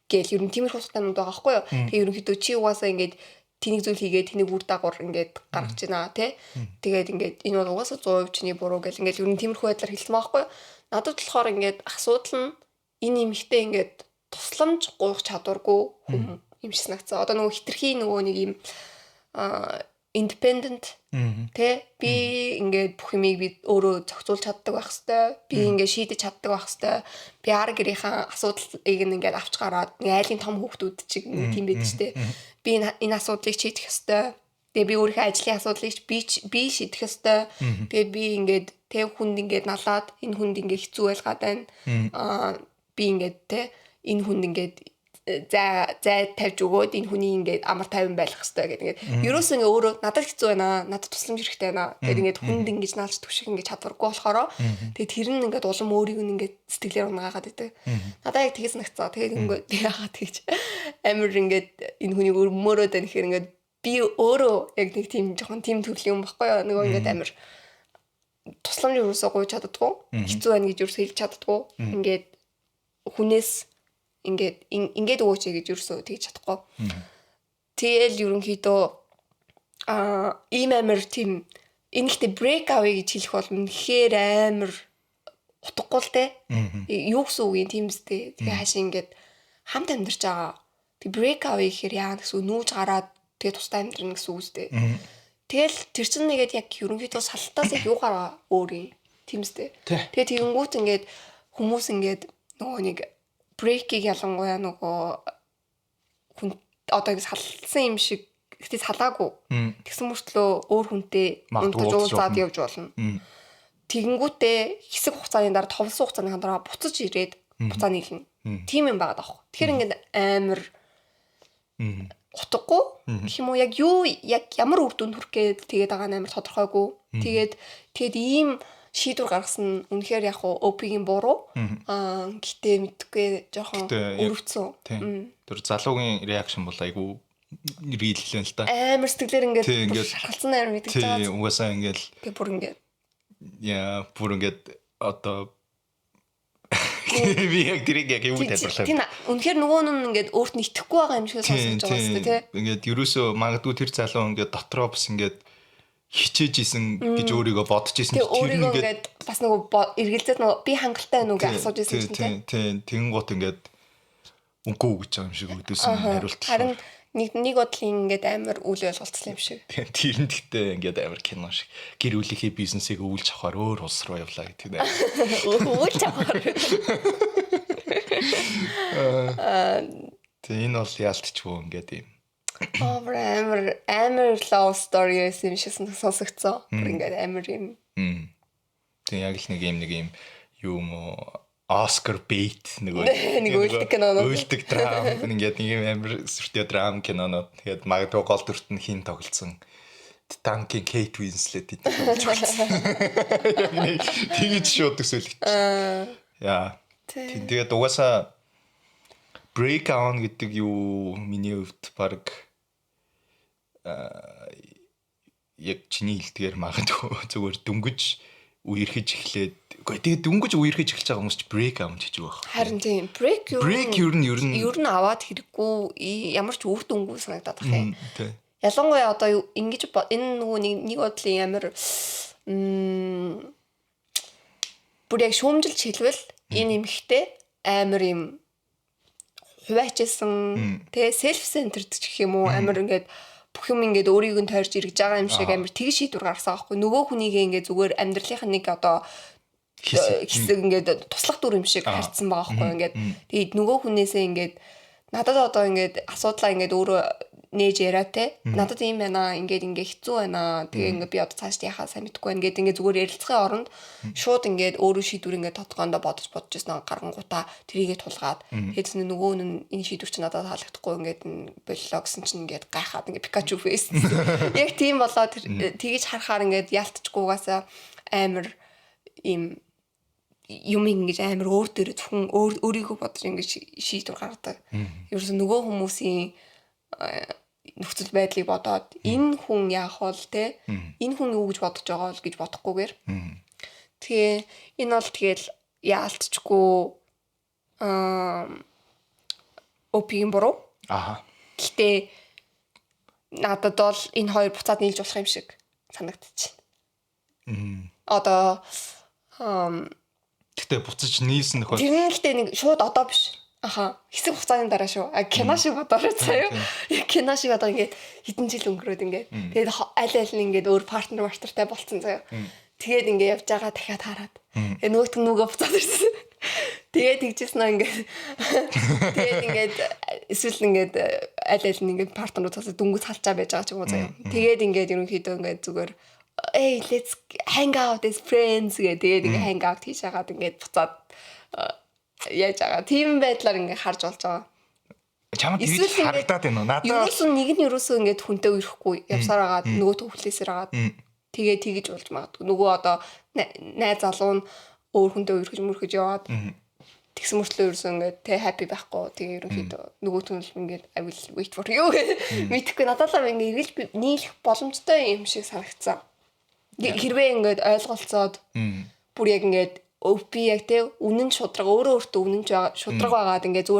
Гэл ер нь тиймэрхүү утгаанууд байгаа байхгүй юу? Тэгээ ерөнхийдөө чи угаасаа ингээд тэнийг зүйл хийгээд тэнийг үр дагавар ингээд гаргаж байна те. Тэгээд ингээд энэ бол угаасаа 100% чиний буруу гэл ингээд ер нь тиймэрхүү байдлаар хэлсэн байхгүй юу? Надад болохоор ингээд асуудал нь энэ эмэгтэй ингээд тусламж гуйх чадваргүй юм шиг санагдсан. Одоо нөгөө хитрхи нөгөө нэг юм independent тэ би ингээд бүх юмыг би өөрөө зохицуулж чаддаг байх хэвээр. Би ингээд шийдэж чаддаг байх хэвээр. Би ар гэрийнхаа асуудлыг ингээд авч гараад айлын том хүүхдүүд чиг тийм байдаг ч тэ. Би энэ асуудлыг шийдэх хэвээр. Тэгээ би өөрийнхөө ажлын асуудлыг би шийдэх хэвээр. Тэгээ би ингээд тэг хүнд ингээд налаад энэ хүнд ингээд хэцүү байлгаад байна. Би ингээд тэ энэ хүнд ингээд зай тавьж өгөөд энэ хүний ингээд амар тайван байх хэрэгтэй гэдэг. Ингээд ерөөсөө ингээд өөрөө надад хэцүү байна. Надад тусламж хэрэгтэй байна. Тэгээд ингээд хүнд ингэж наалж түших ингээд чадваргүй болохоор тэгээд тэр нь ингээд улам өөрийг нь ингээд сэтгэлээр унгаагаад байдаг. Надад яг тэгээс нагцаа. Тэгээд ингээд яагаад тэгж амар ингээд энэ хүнийг өрмөөрөөд байна гэхээр ингээд би өөрөө яг нэг тийм жоохон тийм төрлийн юм баггүй юу. Нөгөө ингээд амар тусламж юусоо гуйж чаддгүй. Хэцүү байна гэж юусоо хэлж чаддгүй. Ингээд хүнээс ингээд өгөөч гэж юусоо тэгж чадахгүй. Тэгэл ерөнхийдөө ийм амар тийм энэ ихтэй break away гэж хэлэх бол үнэхээр амар утгагүй л те. Юу гэсэн үг юм тийм үстэй. Тэгээ хаашаа ингээд хамт амьдарч байгаа. Тэг break away гэхээр яа гэсэн нүүж гараад тэгээ тустай амьдрна гэсэн үг үстэй. Тэгэл тэр чинь нэгээд яг ерөнхийдөө салтаас яг юугаараа өөр юм тийм үстэй. Тэгээ тэгэнгүүт ингээд хүмүүс ингээд нөгөө нэг break-ийг ялангуяа нөгөө хүн одоо ингэ салсан юм шиг ихтэй салаагүй. Тэгсэн мөртлөө өөр хүнтэй унтаж уулзаад явж болно. Тэгэнгүүтээ хэсэг хугацааны дараа товлсон хугацааны дараа буцаж ирээд буцаа нийлнэ. Тийм юм байгаад аах. Тэгэхээр ингэ амар утгагүй гэх юм уу яг ямар үр дүнд хүрэх гээд тэгээд байгаа нь амар тодорхойгүй. Тэгээд ийм шийдвэр гаргасан нь үнэхээр яг OP-ийн буруу. Гэтээ мэдхгүй жоохон өрөвцөн. Тэр залуугийн реакшн бол айгүй рилэлэн л да. Амар сэтгэлээр ингээд шархалцсан амар мэдэж байгаа. Тийм угаасаа ингээд бүр ингээд бүр ингээд одоо би яг тэрийг яг юу тайлбарлаа. Тийм үнэхээр нөгөө нь ингээд өөрт нь итгэхгүй байгаа юм шиг сонсож байгаа юм тийм. Ингээд ерөөсөө магадгүй тэр залуу ингээд дотроо бас ингээд хичээж исэн гэж өөрийгөө бодож исэн чинь тэр ингээд бас нөгөө эргэлзээд нөгөө би хангалттай байна уу гэж асууж исэн чинь тийм тэгэнгუთ ингээд үгүй гэж байгаа юм шиг өгдөөсөн хариулт. Харин нэг бодлын ингээд амар үйл ойлголцсон юм шиг. Тийм тэгтээ ингээд амар кино шиг гэр бүлийнхээ бизнесийг өвлж авахаар өөр улс руу явлаа гэдэг нэ. Өвлж авахаар. Тэгээ энэ бол яалтчгүй ингээд юм. амар love story юм шиг сонсогдсон. Ингээд амар юм. Тэгээ яг л нэг юм юм Oscar bait нэг үлдэг кинонод үлдэг драм ингээд нэг юм амар сүртэй драм кинонод тэгээд магадгүй гол дүрт нь хин тоглолцсон Duncan Kate Winslet гэдэг болж байна. Яг нэг тэгэж шууд төсөөлөж. Яа. Тэгээд угаасаа break on гэдэг юу миний хувьд баг яг чиний хэлдгээр магадгүй зүгээр дөнгөж үерхэж эхлээд үгүй тэгээд дөнгөж үерхэж эхэлж байгаа хүмүүс ч break on гэж байгаа. Харин тийм break ер нь аваад хэрэггүй ямар ч үр дүнгүй санагдаад байна. Тийм. Ялангуяа одоо ингэж энэ нөгөө нэг бодлын амар бүр яг шүүмжилж хэлвэл энэ эмхтэй амар юм хуваачсан тэ self centered гэх юм уу амар ингээд бүх юм ингээд өөрийг нь тойрж ирж байгаа юм шиг амар тэг шийдвэр гаргасан байхгүй нөгөө хүнийгээ ингээд зүгээр амьдралынх нь нэг одоо хэсэг ингээд туслах дүр юм шиг харьцсан байгаа байхгүй ингээд тэгээд нөгөө хүнээсээ ингээд надад одоо ингээд асуудлаа ингээд өөрөө нээж яриа те надад юм байна ингээд хэцүү байна тэгээ ингээд би одоо цааш яхаа сайн мэдэхгүй байна гэдэг ингээд зүгээр ярилцахын оронд шууд ингээд өөрөө шийдвэр ингээд тодгоондоо бодож ирсэн гаргангуудаа тэрийгээ тулгаад тэгээд нөгөө нь энэ шийдвэр чинь надад таалагдахгүй ингээд боллоо гэсэн чинь ингээд гайхаад ингээд Pikachu face яг тийм болоо тэгэж харахаар ингээд ялтчгүйгаасаа амар им юм ингэж амар өөр дээр зөвхөн өөрийгөө бодож ингэж шийдвэр гаргадаг. Ерөөс нөгөө хүмүүсийн нөхцөл байдлыг бодоод энэ хүн яах вэ те энэ хүн юу гэж бодож байгаа бол гэж бодохгүйгээр тэгээ энэ бол тэгэл яалтчгүй опийн буруу гэтээ надад бол энэ хоёр буцаад нийлж болох юм шиг санагдчихэв. Одоо гэтээ буцаж нийлсэн нөхөд тэр нь гэтээ нэг шууд одоо биш. Хэсэг хугацааны дараа шүү. Кино шиг бодоорой заяа. Кино шиг одоо ингээд хэдэн жил өнгөрөөд ингээд тэгээд аль нь ингээд өөр партнертай болцсон заяа. Тэгээд ингээд явж байгаа дахиад хараад. Нөгөөт нь нүгөө буцаад ирсэн. Тэгээд тэгжсэн аа ингээд. Тэгээд ингээд эсвэл ингээд аль нь ингээд партнеруудаас дөнгөж салчаа байж байгаа ч юм уу заяа. Тэгээд ингээд ерөнхийдөө ингээд зүгээр hey let's hang out as friends гэдэг ингээд hang out хийж хагаад ингээд буцаад яаж байгаа тийм байдлаар ингээд харж болж байгаа. Чамд ирж харагдаад байна уу? Надад ерөөсөн нэг нь ерөөсөн ингээд хүнтэй үерхгүй явсаар агаад нөгөө төвхлээсээр агаад тэгээ тэгэж болж магадгүй. Нөгөө одоо найз залуу нь өөр хүнтэй үерхэж мөрхөж яваад тэгсэн мөртлөө ерөөсөн ингээд тэ happy байхгүй. Тэгээ ерөнхийдөө нөгөө түнэл ингээд I will wait for you мэдхгүй надад л ингээд эргэлж нийлэх боломжтой юм шиг санагдсан. Хэрвээ ингээд ойлголцоод бүр яг ингээд OP яг тэ үнэн шудраг өөртөө үнэн шудраг байгаад ингээд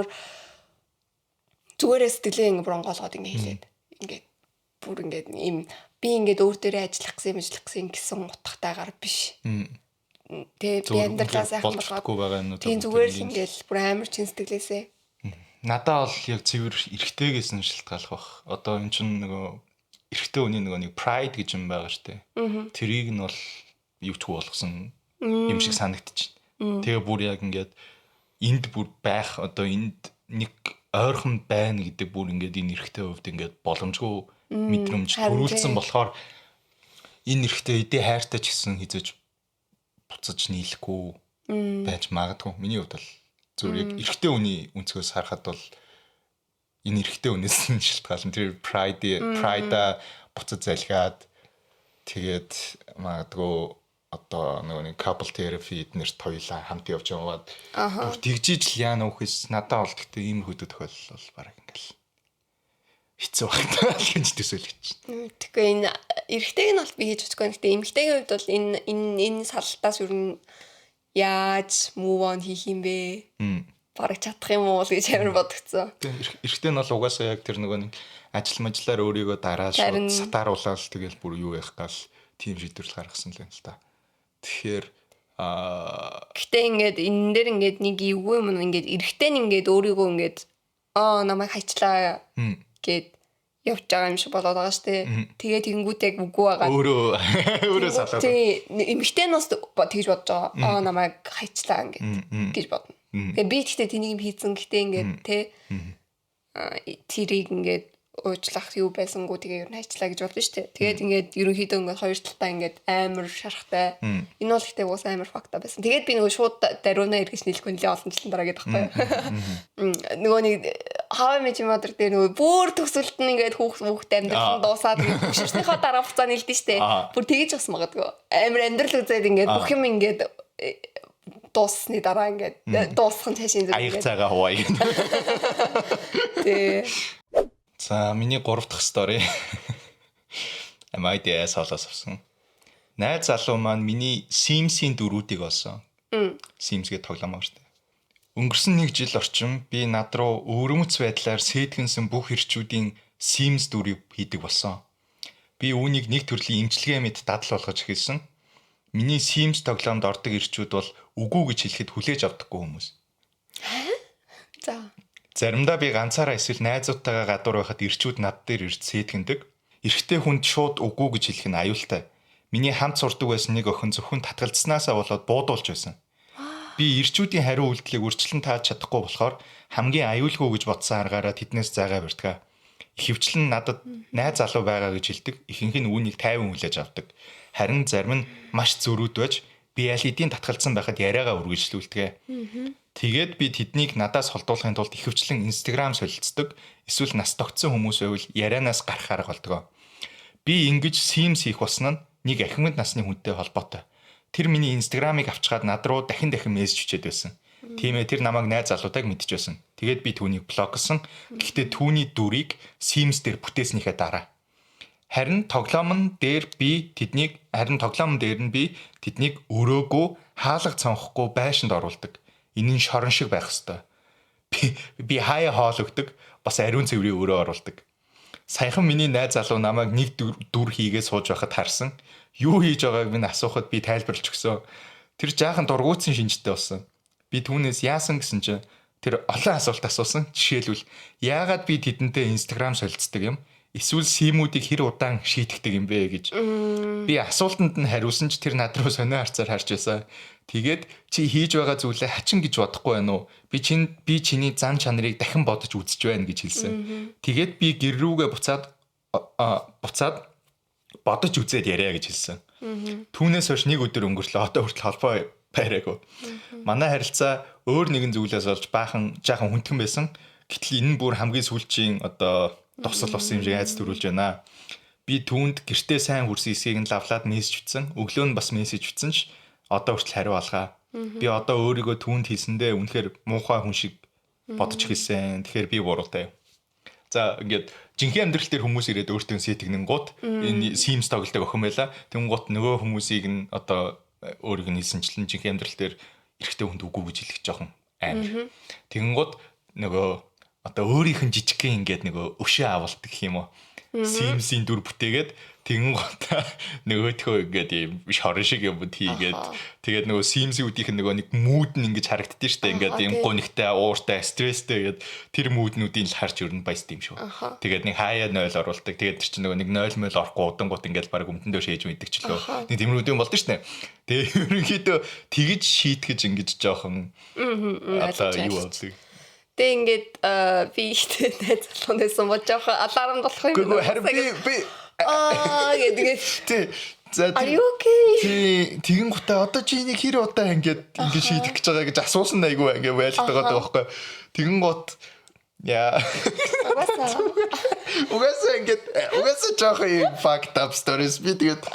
зүгээрээ сэтгэлээ ингээд бронгоолгоод ингээд хэлээд ингээд бүр ингээд им би ингээд өөр дээрээ ажиллах гэсэн утгатайгаар биш. Тэ би амьдралаа сайхан болгоод тийм зүгээр л ингээд бүр амар чин сэтгэлээсээ. Надаа бол яг цэвэр эргэтэйгээс нь шалтгаалх бах. Одоо эн чинь нөгөө эрэгтэй хүний нөгөө нэг pride гэж юм байгаа штэ. Тэрийг нь бол юучгүй болгосон юм шиг санагдчих. Тэгээ бүр яг ингээд энд бүр байх одоо энд нэг ойрхон байна гэдэг бүр ингээд энэ эрэгтэй хувьд ингээд боломжгүй мэдрэмж төрүүлсэн болохоор энэ эрэгтэй эдээ хайртай ч гэсэн хизэж буцаж нийлэхгүй байж магадгүй. Миний хувьд бол зөв яг эрэгтэй хүний өнцгөөс харахад бол энэ эрэгтэй хүнээс нь шалтгаалan тэр pride буцаж залгаад тэгээд магадгүй одоо нөгөө couple therapy эднэрт хоёулаа хамт явж яваад бүр тэгжиж л яана үхээс надад бол гэхдээ ийм хөдөө тохиолдол бол бараг ингээл хэцүү байна гэж төсөөлөж байна. Тэгэхээр энэ эрэгтэйг нь бол би хийж өгөхгүй. Гэхдээ эмэгтэйгийн хувьд бол энэ салтаас юу н яаж move on хийх юм бэ? Бараг чадах юм уу гэж амар бодгцсон. Эрэгтэй нь бол угаасаа яг тэр нөгөө нэг ажлаар өөрийгөө дараад шууд сатааруулаад тэгэл бүр юу яах гал тийм шийдвэрлэл гаргасан л байна л та. Тэгэхээр гэтээ ингээд энэ дээр ингээд нэг эвгүй юм ингээд эрэгтэй нь ингээд өөрийгөө ингээд намайг хайчлаа гэд явж байгаа юм шиг болоод байгаа штэ. Тэгээ тэгэнгүүт яг үгүй байгаа. Өөрөө салаад. Тийм эмэгтэй нь бас тэгж бодож байгаа. Намайг хайчлаа ингээд гэж бодно. Тэгээ би тэгтээ тэнийг юм хийцэн гэтээ ингээд тэ тэрийг ингээд уучлах юу байсангүй тэгээ ер нь хайчлаа гэж бодсон шүү дээ. Тэгээд ингээд ерөнхийдөө ингээд хоёр талтай ингээд амар шарахтай. Энэ бол ихтэй уус амар факта байсан. Тэгээд би нөгөө шууд даруунаа эргэж нийлэхгүй нэлээ олон жилийн дараа гэдэг байхгүй юу. Нөгөө нэг How I Met Your Mother дээр нөгөө бүр төсөлт нь ингээд хүүхд амьдрал нь дуусаад хөшөрснийхөө дараа хугацаанд хэлдэг штэ. Бүр тэгэж бас магадгүй. Амар амьдрал үзээд ингээд бүх юм ингээд дуусны дараа ингээд дуусах нь цаашаа аяг цагаа хуваа. Тэ. За миний 3 дахь стори. MIDS холоос авсан. Найз залуу маань миний Sims-ийн дөрүүдийг олсон. Sims гэдэг тоглоом шүү дээ. Өнгөрсөн 1 жил орчим би над руу өвөрмөц байдлаар сэтгэнсэн бүх хэрчүүдийн Sims дүрийг хийдэг болсон. Би үүнийг нэг төрлийн имчилгээ мэт дадал болгож эхэлсэн. Миний Sims тоглоомд ордог ирчүүд бол үгүй гэж хэлэхэд хүлээж авдаггүй хүмүүс. За. Заримдаа би ганцаараа эсвэл найзуудтайгаа гадуур байхад ирчүүд над дээр ирж сэтгэндэг. Эрэгтэй хүнд шууд үгүй гэж хэлэх нь аюултай. Миний хамт сурдаг байсан нэг охин зөвхөн татгалзснаасаа болоод буудуулж байсан. Би ирчүүдийн хариу үйлдэлийг үргэлжлэн тааж чадахгүй болохоор хамгийн аюулгүй гэж бодсон аргаараа тэднээс зайгаа барьдаг. Ихэвчлэн надад найз залуу байгаа гэж хэлдэг. Ихэнх нь үүнийг тайван хүлээж авдаг. Харин зарим нь маш зөрүүд байж би аль хэдийн татгалзсан байхад яриагаа үргэлжлүүлдэг. Тэгээд би тэднийг надаас холдуулахын тулд ихэвчлэн Instagram солилцдог. Эсвэл нас тогтсон хүмүүс байвал ярианаас гарах арга болдог. Би ингэж Sims хийх болсон нь нэг ахмад насны хүнтэй холбоотой. Тэр миний Instagram-ыг авчгаад над руу дахин мессеж өчөөд байсан. Тиймээ тэр намайг найз залуудайг мэдчихсэн. Тэгээд би түүнийг блоксон. Гэхдээ түүний дүрийг Sims дээр бүтээснийхээ дараа харин тоглоомн дээр нь би тэднийг өрөөгөө хаалга цонхохгүй байшинд оруулдаг. Энэ нь шорон шиг байх ёстой. Би хаяа хоол өгдөг, бас ариун цэврийг өрөө оруулдаг. Саяхан миний найз залуу намайг нэг дүр хийгээ сууж байхад харсан. Юу хийж байгааг минь асуухад би тайлбарлаж өгсөн. Тэр жаахан дургуутсан шинжтэй болсон. Би түүнээс яасан гэсэн чинь тэр олон асуулт асуусан. Жишээлбэл яагаад би тэдэнтэй Instagram солилцдог юм? Эсвэл симүүдийг хэр удаан шийтгэдэг юм бэ гэж. Би асуултанд нь хариулсан ч тэр над руу сонио харцаар харж байсан. Тэгээд чи хийж байгаа зүйлээ хачин гэж бодохгүй байна уу? Би чиний зам чанарыг дахин бодож үзэж байна гэж хэлсэн. Тэгээд би гэр рүүгээ буцаад бодож үзээд яриа гэж хэлсэн. Түүнээс хойш нэг өдөр өнгөрчлөө. Одоо хүртэл холбоо байраагүй. Манай харилцаа өөр нэгэн зүйлээс болж жаахан хүндхэн байсан. Гэтэл энэ нь бүр хамгийн сүүлчийн тусал болсон юм шиг айц төрүүлж байна. Би түүнд гэртээ сайн хүрсэн эсэйг нь лавлаад мессеж бичсэн. Өглөө нь бас мессеж бичсэн ч одоо хүртэл хариу алгаа. Би одоо өөрийгөө түүнд хийсэндээ үнэхээр муухай хүн шиг бодож хэлсэн. Тэгэхээр би буруутай. За ингээд жинхэнэ амьдрал дээр хүмүүс ирээд өөртөө сэтгнэн гут энэ Sims тоглолтог охин байла. Тэгэн гут нөгөө хүмүүсийг нь өөрийг нь хэлсэнчлэн жинхэнэ амьдрал дээр эрэгтэй хүнд үгүй гэж хэлэх жоохон амар. Тэгэн гут нөгөө өөрийнх нь жижигхэн ингээд нөгөө өшөө авалт гэх юм уу. Sims-ийн дүр бүтээгээд тэгэн гутаа нөгөөдхөө ингээд юм шорон шиг юм хийгээд тэгээд нөгөө Sims-үүдийнх нь нөгөө нэг мууд нь ингэж харагддээ штэ ингээд юм гонигтай, ууртай, стресстэй гээд тэр мууднуудыг л харж өрнө баяст юм шүү. Тэгээд нэг хаяа 0 оруулдаг. Тэгээд тэр чинь нөгөө нэг 0 мөл орохгүй удангууд ингээд баг өмдөн дээр шээж мэддэг ч лөө. Нэг тиймэрхүү юм болдоо штэ. Тэгээд ерөнхийдөө тэгж шийтгэж ингэж жоохон юу болдог. Тэг ингээд би ихтэй найз залуунаас мод жоохон алармд болох юм байна. Харин би гэдэг. За тэгэн гутаа одоо чи энийг хэр удаа ингэж шийдэх гэж байгаа гэж асуусан айгүй ингэ байлдаг байгаа байхгүй. Тэгэн гут яа. Угаасаа жоохон fucked up stories би тэгээд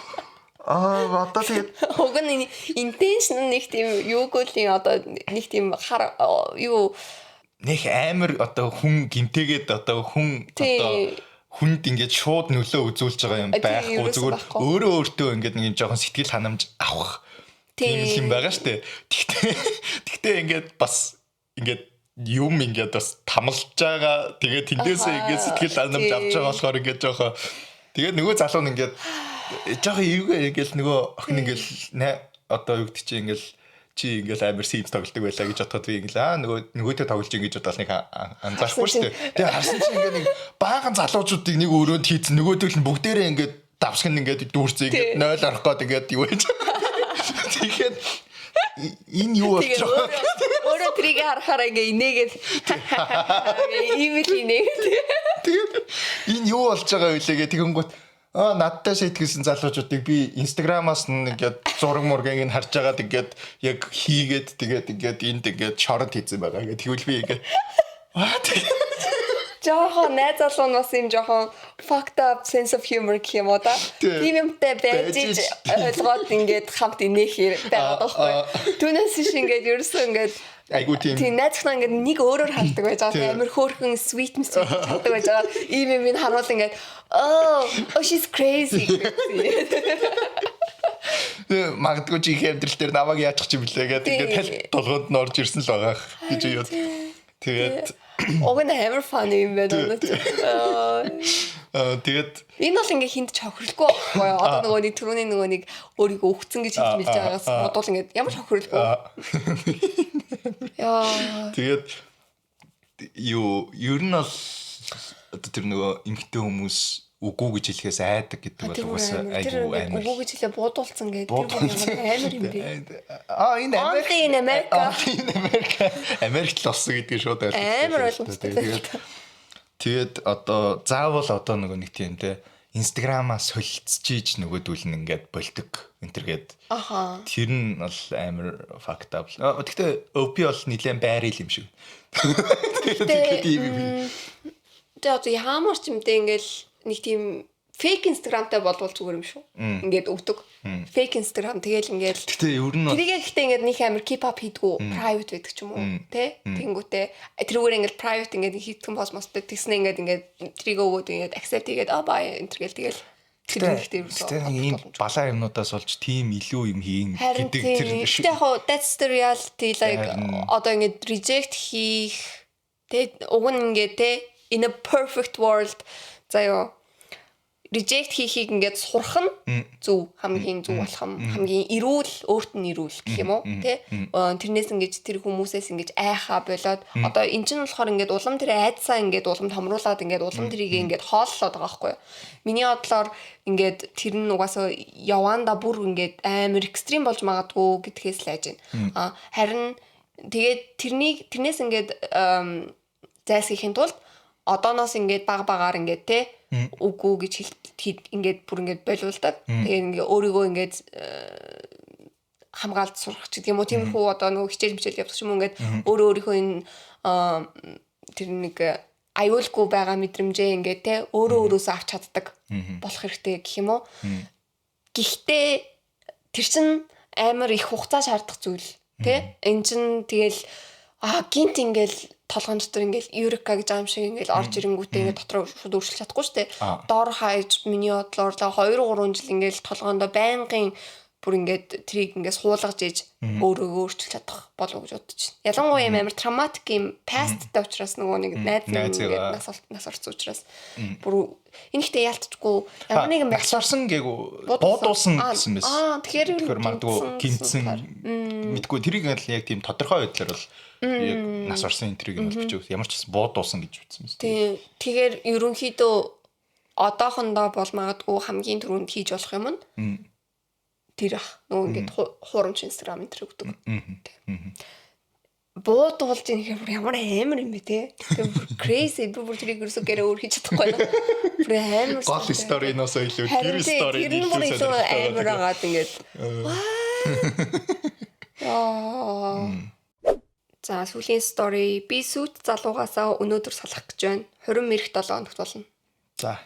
одоо тэгээд уг нь intention нэг тийм юугүйлийн нэг тийм юу нэг амар хүн гимтэйгээд хүнд ингээд шууд нөлөө үзүүлж байгаа юм байхгүй зүгээр өөртөө ингээд нэг жоохон сэтгэл ханамж авах тийм юм байгаа штэ. Тэгтээ ингээд бас ингээд юм ингээд бас тамалж байгаа. Тэгээд тэндээсээ ингээд сэтгэл ханамж авч байгаа болохоор ингээд жоохон тэгээд нөгөө залуу нь ингээд жоохон эвгүй ингээд нөгөө охин ингээд юу гэдэг чи ингээд чи ингээл амар Sims тоглолдог байлаа гэж бодоход би ингээл нөгөөдөө тоглож ингэж бодоод нэг анзаарахгүй шүү дээ. Тэгээ харсан чи ингээ нэг баахан залуучуудыг нэг өрөөнд хийцэн нөгөөдөө нь бүгдээрээ ингээд давсган ингээд дүүрцээ ингээд 0 орох гээд ингээд юу гэж. Тэгэхээр энэ юу болж байгаа. Өөрөө трийг харахаараа ингээ инээгээд инээгээд. Тэгээд энэ юу болж байгаа вэ гээ тэгэнгүүт надтай сэтгүүлсэн залуучуудыг би Instagram-аас ингээд зураг мургийг нь харж байгаад ингээд яг хийгээд тэгээд ингээд энд ингээд шорон хийсэн байгаа. Тэгвэл би ингээд жоохон найз залуу нь бас юм жоохон fucked up sense of humor гэх юм уу да. Тийм юмтай байж ойлгоод ингээд хамт инээхээр байгаа байхгүй. Түүнээс шиг ингээд ерөөсөө ингээд айгуу тийм найзхнаа ингээд нэг өөрөөр хардаг байж байгаа. Амар хөөрхөн sweet хардаг байж байгаа. Ийм юм харуул ингээд oh she's crazy. Магадгүй чи их амьдрал дээр намайг яачих юм блэ гэдэг ингээд таль толгойд нь орж ирсэн л байгаа гэж юу. Тэгээд уг нь амар funny юм байна. Тэгээд энэ бол ингээ хинт чохирлгүй байхгүй юу? Одоо нөгөө нэг түрүүний нөгөө нэг өөрийгөө өгцөн гэж хэлж мэлж байгаагаас бодвол ингээ ямар чохирлгүй. Яа. Тэгээд ер нь бол одоо тэр нөгөө эмгтэй хүмүүс үгүй гэж хэлэхээс айдаг гэдэг бол угаасаа айгүй амар. Үгүй гэж хэлээ буудуулсан гэдэг амар юм бэ. Энэ Америк. Америкт л болсон гэдгийг шууд амар ойлгомжтой. Тэгээд одоо заавал одоо нөгөө нэг тийм те Instagram-аа солилцчихийж нөгөөдүүл нь ингээд болдог энтергээд. Аха. Тэр нь бол амар fucked up. Гэхдээ OP бол нэлээд байрал юм шиг. Тэгээд одоо ямар ч юмдээ ингээл нэг тийм фейк инстаграмтай болвол зүгээр юм шүү. Ингээд өгдөг. Фейк инстаграм тэгэл ингээд. Гэтэ ер нь тэрийг ихтэй ингээд нэг амар keep up хийдгүү private байдаг ч юм уу. Тэ? Тэнгүүтээ тэрүүгээр ингээд private ингээд хийдгэн босмостой тэгснэ ингээд трийг өгөөд ингээд accept хийгээд бай энэ тэгэл тэр ийм балаа юмнуудаас болж тийм илүү юм хийн гэдэг тэр яг that's the reality like одоо ингээд reject хийх тэ уг нь ингээд тэ in a perfect world заяа reject хийхийг ингээд сурах нь зөв хамгийн зөв болох юм хамгийн эрүүл өөрт нь эрүүл гэх юм уу тий тэрнээс ингээд тэр хүмүүсээс ингээд айхаа болоод одоо эн чинь болохоор ингээд улам тэр айдсаа ингээд улам томруулаад ингээд улам тэрийг ингээд хооллоод байгаа байхгүй юу миний бодлоор ингээд тэр нь угаасаа яванда бүр ингээд амар экстрим болж магадгүй гэдгээс л айж байна харин тэгээд тэрнээс ингээд зайлсхийхин тулд одооноос ингээд баг-багаар ингээд те үгүй гэж ингээд бүр ингээд болиулдаг. Тэгээд ингээд өөрийгөө ингээд хамгаалж сурах ч гэдэг юм уу. Тиймэрхүү одоо нөгөө хичээл мичээл явах юм ингээд өөрийнхөө энэ тэр нэг аюулгүй байгаа мэдрэмжээ ингээд те өөрөөсөө авч чаддаг болох хэрэгтэй гэх юм уу. Гэхдээ тэр чин амар их хугацаа шаардах зүйл те. Энд чин тэгэл гинт ингээд толгойн дотор ингээл Eureka гэж аим шиг ингээл орж ирэнгүүтээ ингээд дотроо шууд өөрчилж чадахгүй штэ. Дор хаяж миний бодлоор 2 3 жил ингээл толгоондоо байнгын бүр ингээд трийг ингээд суулгаж ээж өөрийгөө өөрчилж чадах болов уу гэж бодож байна. Ялангуяа юм амар травматик юм pastтай учраас нөгөө нэг найз ингээд нас орсон учраас бүр энэхтэй ялцчихгүй ямар нэгэн нас орсон гээгүү буудуулсан гэсэн байсан. Тэгэхээр мандгүй гинцэн мэдгүй тэрийг яг тийм тодорхой байдлаар бол яг нас орсон энтриг нь бол бичиж ямар ч буудуулсан гэж үзсэн юм. Тэгэхээр ерөнхийдөө одоохондоо бол магадгүй хамгийн түрүүнд хийж болох юм нь тэр нөгөө ингээд хуурамч инстаграм энтер өгдөг. Буудуулж ийм ямар амар юм бэ те. Crazy бүр тэрийг ерөөсөө гэрээ өөр хийж чадахгүй байна. Бүр амар гол сториноос илүү тэр стори илүү амар агаад ингээд За сүүлийн стори би сүйт залуугаасаа өнөөдөр салах гэж байна. 20 мэрэх 7 хоногт болно. За.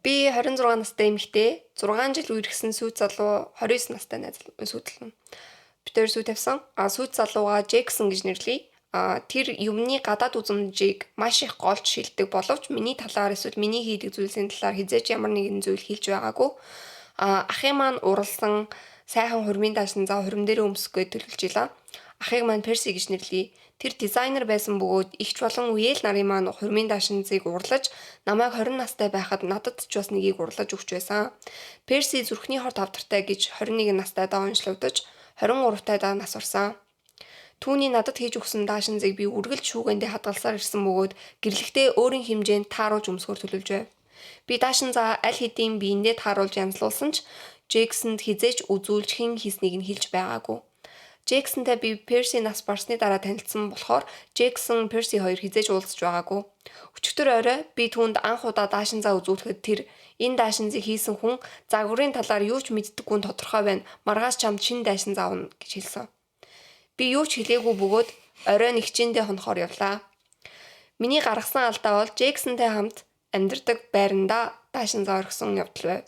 Би 26 настай эмэгтэй 6 жил үерхсэн сүйт залуу 29 настай найз сүйтлэн. Битээр сүйт тавьсан. Сүйт залууга Джексон гэж нэрлэе. Тэр юмны гадаад үзмжийг маш их голж шилдэг боловч миний талаар эсвэл миний хийдэг зүйлсийн талаар хизээч ямар нэгэн зүйл хэлж байгаагүй. Ахын маань уралсан сайхан хурмын даашин зав хурим дээр өмсгөө төлөвлөж илаа. Ахыг маань Перси гэж нэрлэе. Тэр дизайнер байсан бөгөөд ихч болон үеэл нарын маань хурмын даашинзыг урлаж намайг 20 настай байхад надад ч бас нэгийг урлаж өгч байсан. Перси зүрхний хорт авдартай гэж 21 настайдаа онцлогдож 23 тайдаа нас орсон. Түүний надад хийж өгсөн даашинзыг би үргэлж шүүгэндээ хадгалсаар ирсэн бөгөөд гэрлэгтээ өөрийн хэмжээнд тааруулж өмсгөр төлөвлөж байв. Би даашинзаа аль хэдийн биендээ тааруулж янзлуулсан ч Джексонд хизээч үзүүлж хэн хийснийг нь хэлж байгаагүй. Джексонтай би Перси нас барсны дараа танилцсан болохоор Джексон Перси хоёр хизээж уулзч байгаагүй. Өчигдөр орой би түүнд анх удаа даашинзаа үзүүлэхэд тэр энэ даашинзыг хийсэн хүн загварын талаар юу ч мэддэггүй нь тодорхой байна. Маргааш чамд шинэ даашинзаа авна гэж хэлсэн. Би юу ч хэлээгүй бөгөөд орой нэгчэндээ хонохоор явлаа. Миний гаргасан алдаа бол Джексонтэй хамт амьдардаг байранда даашин зоргсон явдал байв.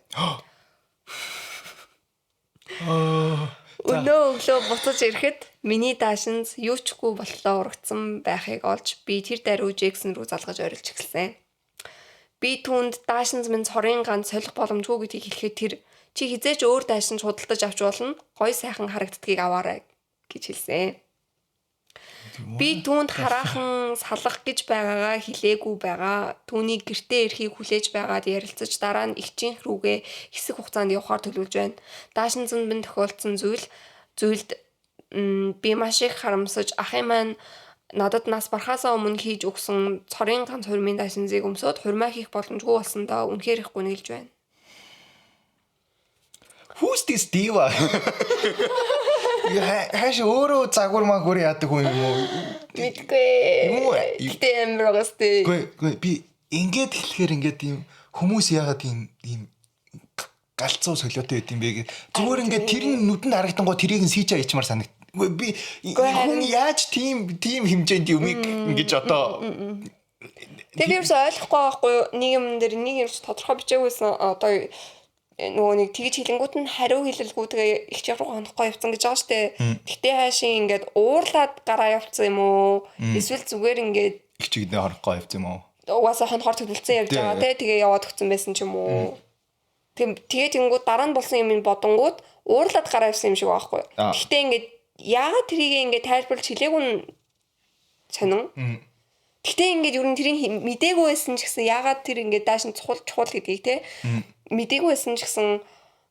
Өнөө өглөө буцаж ирэхэд миний даашинз юу ч үгүй болтлоо урагдсан байхыг олж би тэр даруй Джексон руу залгаж орилж эхэлсэн. Би түүнд даашинз минь цорын ганц солих боломжгүй гэдгийг хэлэхэд тэр чи хизээч өөр даашинз худалдаж авч болно. Гой сайхан харагддгийг аваарай гэж хэлсэн. Би түүнд хараахан салах гэж байгаагаа хэлээгүй байгаа. Түүний гэртээ ирэхийг хүлээж байгаад ярилцаж дараа нь эгчийн рүүгээ хэсэг хугацаанд явахаар төлөвлөж байна. Даашинзанд минь тохиолдсон зүйлд би маш их харамсаж ахын маань надад нас барахаасаа өмнө хийж өгсөн цорын ганц хурмын даашинзыг өмсөд хурмаа хийх боломжгүй болсондоо үнэхээр их гүнэлж байна. Who's this diva? Хаш өөрөө загвар магвар яадаг хүн юм уу? Мэдгүй. Гэтэ амар гастэй. Гүй би ингээд хэлэхээр ингээд юм хүмүүс яагаад ийм галзуу солиотой байд юм бэ? Зүгээр ингээд тэр нь нүдэнд харагдангуй тэрийг нь сийж ичмаар санагд. Би хүн яаж тийм хэмжээнд юмыг ингэж одоо тэрээс ойлгохгүй байхгүй юу? Нэг юм дээр нэг юм тодорхой бичээгүйсэн одоо нөгөө нэг тэгж хэлэнгүүт нь хариу хэлэлгүй тэгээ их чавруу хонохгүй явцсан гэж байгаа штэ. Гэтэ хаашийн ингээд уурлаад гараа явцсан юм уу? Эсвэл зүгээр ингээд их чигдээ хонохгүй явцсан юм уу? Угаасаа хонохоор төлөвлөсөн явж байгаа те тэгээ яваад өгсөн байсан ч юм уу? Тэгээ тэнгүүд дараа нь болсон юм бодонгууд уурлаад гараа явсан юм шиг байхгүй юу? Гэтэ ингээд яагаад тэрийг ингээд тайлбарлаж хэлээгүй нь сонин. Гэтэ ингээд ер нь тэрийг мдээгүй байсан ч гэсэн яагаад тэр ингээд дааш нь чухал гэдгийг те мдээгүй байсан ч гэсэн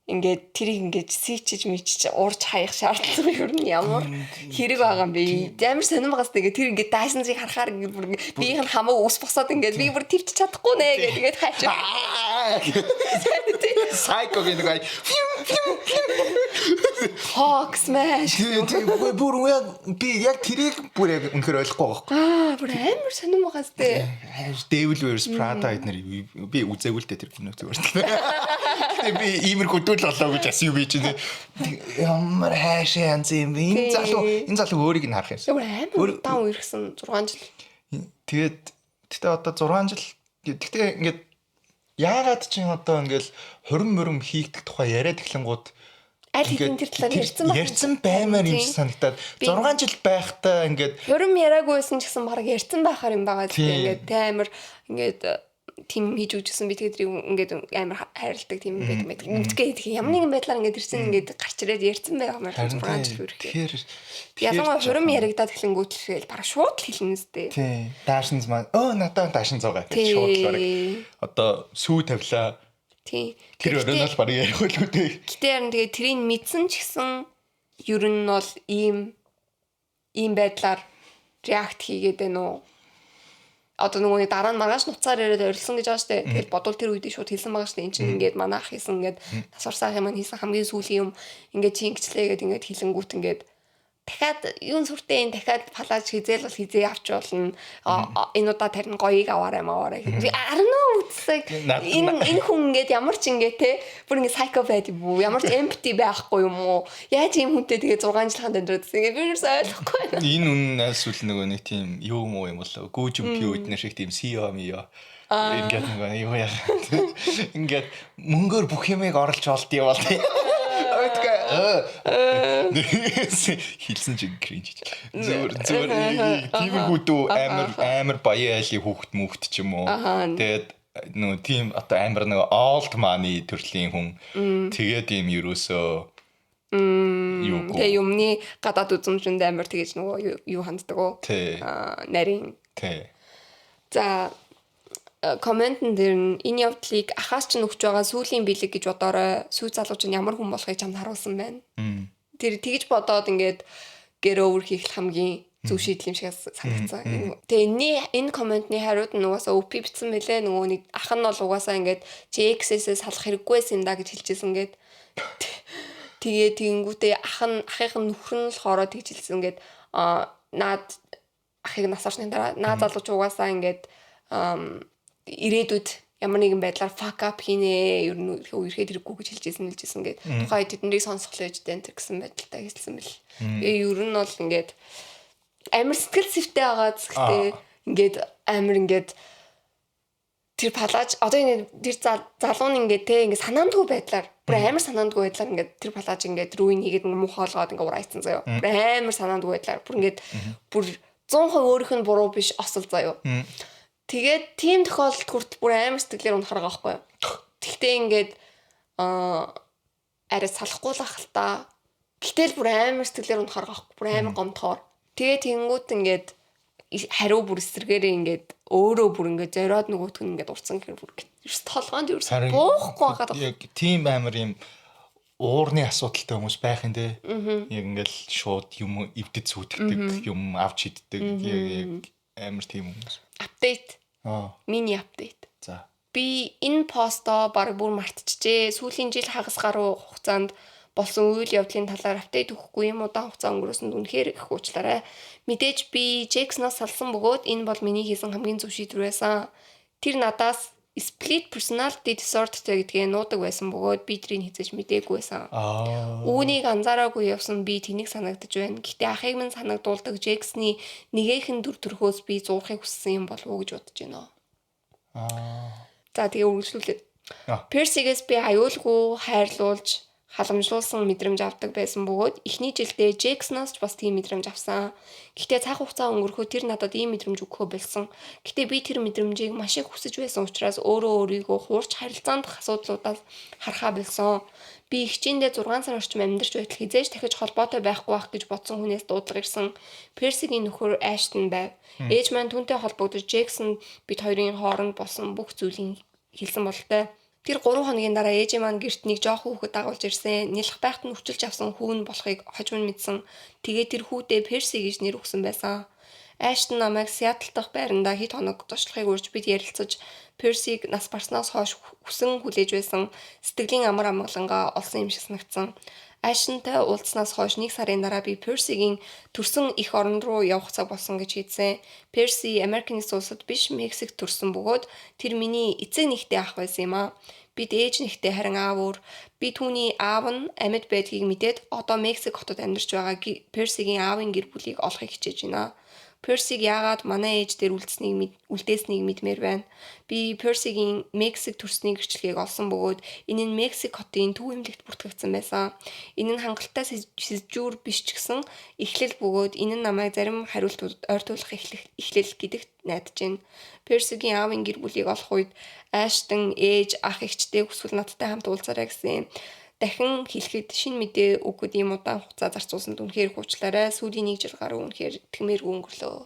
ингээд тэрийг ингээд сийчиж мичиж уурж хаях шаардлага ер нь ямар хэрэг байгаа юм бэ? Амар сонирм байгаас тэгээ тэр ингээд даашинзыг харахаар ингээд бүр биеийн хамаа ус босоод ингээд би бүр твч чадахгүй нэ гэдэг хайчих. Сайко гэдэг. Hawk smash. Тэгээ бүр би яг тэрийг бүр яг үнэхээр ойлгохгүй байгаа. Бүр амар сонирм байгаас тээ. Devil Wears Prada эднэр би үзээгүй л дээ тэр кино зүгээр. Тэгээ би иймэрхүү дүүл болоо гэж асуу би чинь ямар хайшаа янз юм бэ? Энэ залуу өөрийг нь харах юм. Амар удаан үерхсэн 6 жил. Тэгтээ одоо 6 жил тэгтээ ингээд яагаад чинь одоо ингээл хурим мөрөм хийгдэх тухай яриад эхлэнгууд аль хэдийн тэр талаар ярьсан баймаар юм шиг санагдаад 6 жил байхдаа ингээд хурим яриагүйсэн ч гэсэн баг ярьсан байхаар юм байгаа л ингээд амар ингээд тим хийж үжсэн би тэгээд ингээд амар хайрладаг тийм байдаг. Үнэхээр ямар нэгэн байдлаар ингээд ирсэн ингээд гарч ирээд ярьсан байгаа юм байна 6 жил үргэлж. Тэгэхээр ялангуяа хурим яригадаад эхлэнгүүт л баг шууд хэлнэ сте. Тий. Даашинз маань надад даашин зугаа гэж шууд л барыг. Одоо сүү тавилаа. Тий. Тэр өрөөнөл барыг ярих байлгүй дээ. Гэтэ харин тэгээд тэрийг мэдсэн ч гэсэн ер нь бол ийм байдлаар реакт хийгээд байна уу? Одоо нөгөө дараа нь маргааш нуцаар яриад орилсон гэж байгаа штэ. Тэгэл бодвол тэр үед шууд хэлсэн байгаа штэ. Энд чинь ингээд манай ах хийсэн ингээд нас орсаах юм хийсэн хамгийн сүүлийн юм ингээд чингчлээ гэдэг ингээд хэлэнгүүт ингээд дахиад юун сүртэй дахиад палаж хизээл бол хизээ авч болно. Энэ удаа тарин гоёыг аваарай маваарай. Арно үтсэг энэ хүн ингээд ямар ч ингээд те бүр ингээд psychopath юм уу? Ямар ч empathy байхгүй юм уу? Яаж ийм хүнтэй тэгээ 6 жил ханд амьдраад би юус ойлгохгүй байна. Энэ үнээс үл нөгөө нэг тийм юу муу юм болоо. Гүүж өмпи өднөр шиг тийм CEO мё. Ингээд нөгөө юу яа. Ингээд мөнгөөр бүх юмыг оруулж болдгий бол. Хилсэн чинь кринж. Зүгээр тиймэрхүү дүү амар баяа айлын хүүхэд мөхт ч юм уу. Тэгээд нөгөө тийм одоо амар нөгөө old money төрлийн хүн. Тэгээд юм ерөөсөө тэгээ юмны гадаад үзмжинд амар тэгэж нөгөө юу ханддаг уу? Нарийн. За комментэн дээр энэ явдлыг ахаас ч нөхж байгаа сүүлийн бэлэг гэж бодоорой. Сүү залууч нь ямар хүн болохыг чамд харуулсан байна. Тэр тэгж бодоод ингээд гэр өөр хийх хамгийн зөв шийдэл юм шиг санагдсан. Тэгээ энэ комментны хариуд нь угаасаа OP бичсэн мэлээ. Нөгөө нэг ах нь бол угаасаа ингээд чи X-ээс салах хэрэггүйсэн юм да гэж хэлжсэн ингээд. Тэгээ тэгэнгүүтээ ахын нөхөр нь л хоороо тэгж хэлсэн ингээд наад ахыг нас орсны дараа наад залууч угаасаа ингээд ирээдүйд ямар нэгэн байдлаар fuck up хийнэ ер нь үерхэд хэрэггүй гэж хэлжсэн гээд тухайн тэднийг сонсголоо гэж энэ гэсэн байдалтай хэлсэн бэл. Тэгээ ер нь бол ингээд амар сэтгэл зүйтэй байгаа гэхдээ ингээд амар ингээд тэр палаж одоо ингэ тэр залуу нь ингээд те ингээд санаандгүй байдлаар бүр амар санаандгүй байдлаар ингээд тэр палаж ингээд рүүн хийгээд ингээд мухаалгаад ингээд урайцсан заяо. Бүр амар санаандгүй байдлаар бүр ингээд бүр 100% өөрийнх нь буруу биш осол заяо. Тэгээд тийм тохиолдолд хүртэл бүр амар сэтгэлээр унахаар байгаа байхгүй юу. Тэгтээ ингээд арай салахгүй л ах л та. Гэтэл бүр амар сэтгэлээр унахаар байгаа байхгүй. Бүр амар гомдохоор. Тэгээд тэнгуут ингээд хариу бүр эсрэгээрээ ингээд өөрөө бүр ингээд зориод нөгөөтг нь ингээд урцсан гэхээр бүр ерөөс толгоонд ерөөс буухгүй байгаа. Яг тийм амар юм уурны асуудалтай хүмүүс байх юм те. Яг ингээд шууд юм эвдэд зүтгэдэг юм авч иддэг. Яг амар тийм хүмүүс. Апдейт. Мини апдейт. За. Би энэ постоо баг бүр мартчихжээ. Сүүлийн жил хагас гаруй хугацаанд болсон үйл явдлын талаар апдейт өгөхгүй юм удаан хугацаа өнгөрөөсөнд үнэхээр их уучлаарай. Мэдээж би Jackson-аас салсан бөгөөд энэ бол миний хийсэн хамгийн зөв шийдвэр байсан. Тэр надаас split personality disorder гэдгээ нуудаг байсан бөгөөд би тэрийг хизэж мэдээгүй байсан. Үүнийг анзаараагүй явсан би тэнийг санагдаж байна. Гэхдээ ахыг минь санагдуулдаг Jackson-ы нэгэн дүр төрхөөс би зуурахыг хүссэн юм болов уу гэж бодож байна. За тэгээ үргэлжлүүлээд. Percy-гээс би аюулгүй хайрлуулж халамжлуулсан мэдрэмж авдаг байсан бөгөөд эхний жилдээ Jackson-аас ч бас тийм мэдрэмж авсан. Гэхдээ цаг хугацаа өнгөрөхөд тэр надад ийм мэдрэмж өгөхөө болсон. Гэхдээ би тэр мэдрэмжийг маш их хүсэж байсан учраас өөрөө өөрийгөө хуурч харилцаанд асуудлуудаас харахаа болсон. Би хичээндээ 6 сар орчим амьдарч байтал хизээж дахиж холбоотой байхгүй байх гэж бодсон хүнээс дуудлага ирсэн. Percy-гийн нөхөр Ashton байв. Ээж маань түүнтэй холбогдож Jackson бид хоёрын хооронд болсон бүх зүйлийг хэлсэн бололтой. Тэр 3 хоногийн дараа ээжээ маань гэрт нэг жоох хүүхэд дагуулж ирсэн. Нялх байхад нь хүчилж авсан хүүн болохыг хожим нь мэдсэн. Тэгээ тэр хүүдээ Percy гэж нэр өгсөн байсан. Ashton намайг Seattle дахь байранда хэд хоног зочлохыг урьж бид ярилцаж Percy-г нас барснаас хойш хүсэн хүлээж байсан сэтгэлийн амар амгалангаа олсон юм шиг санагдсан. Ashton-тай уулзснаас хойш 1 сарын дараа би Percy-гийн төрсөн эх оронд руу явах цаг болсон гэж хэлсэн. Percy Америкийн улсад биш Мексикт төрсөн бөгөөд тэр миний эцэг нэгтэй ах байсан юм аа. Бид ээж нэгтэй харин аав өөр. Би түүний аав нь амьд байдгийг мэдээд одоо Мексик хотод амьдарч байгаа Percy-гийн аавын гэр бүлийг олохыг хичээж байна. Percy-г яагаад манай ээж дээр үлдээснийг мэдмээр байна. Би Percy-гийн Мексик төрсний гэрчлэгийг олсон бөгөөд энэ нь Мексик хотын төв эмнэлэгт бүртгэгдсэн байсан. Энэ нь хангалттай сэжүүр биш ч гэсэн эхлэл бөгөөд энэ нь намайг зарим хариултуудад ойртуулах эхлэл гэдэгт найдаж байна. Percy-гийн аавын гэр бүлийг олох үед Ashton ээж ах эгчтэй хүсвэл надтай хамт уулзаарай гэсэн. Дахин хэлэхэд шинэ мэдээ өгөхөд ийм удаан хугацаа зарцуулсанд үнэхээр хуучлаарай. Сүүлийн 1 жил гаруй үнэхээр тэгмээргүй өнгөрлөө.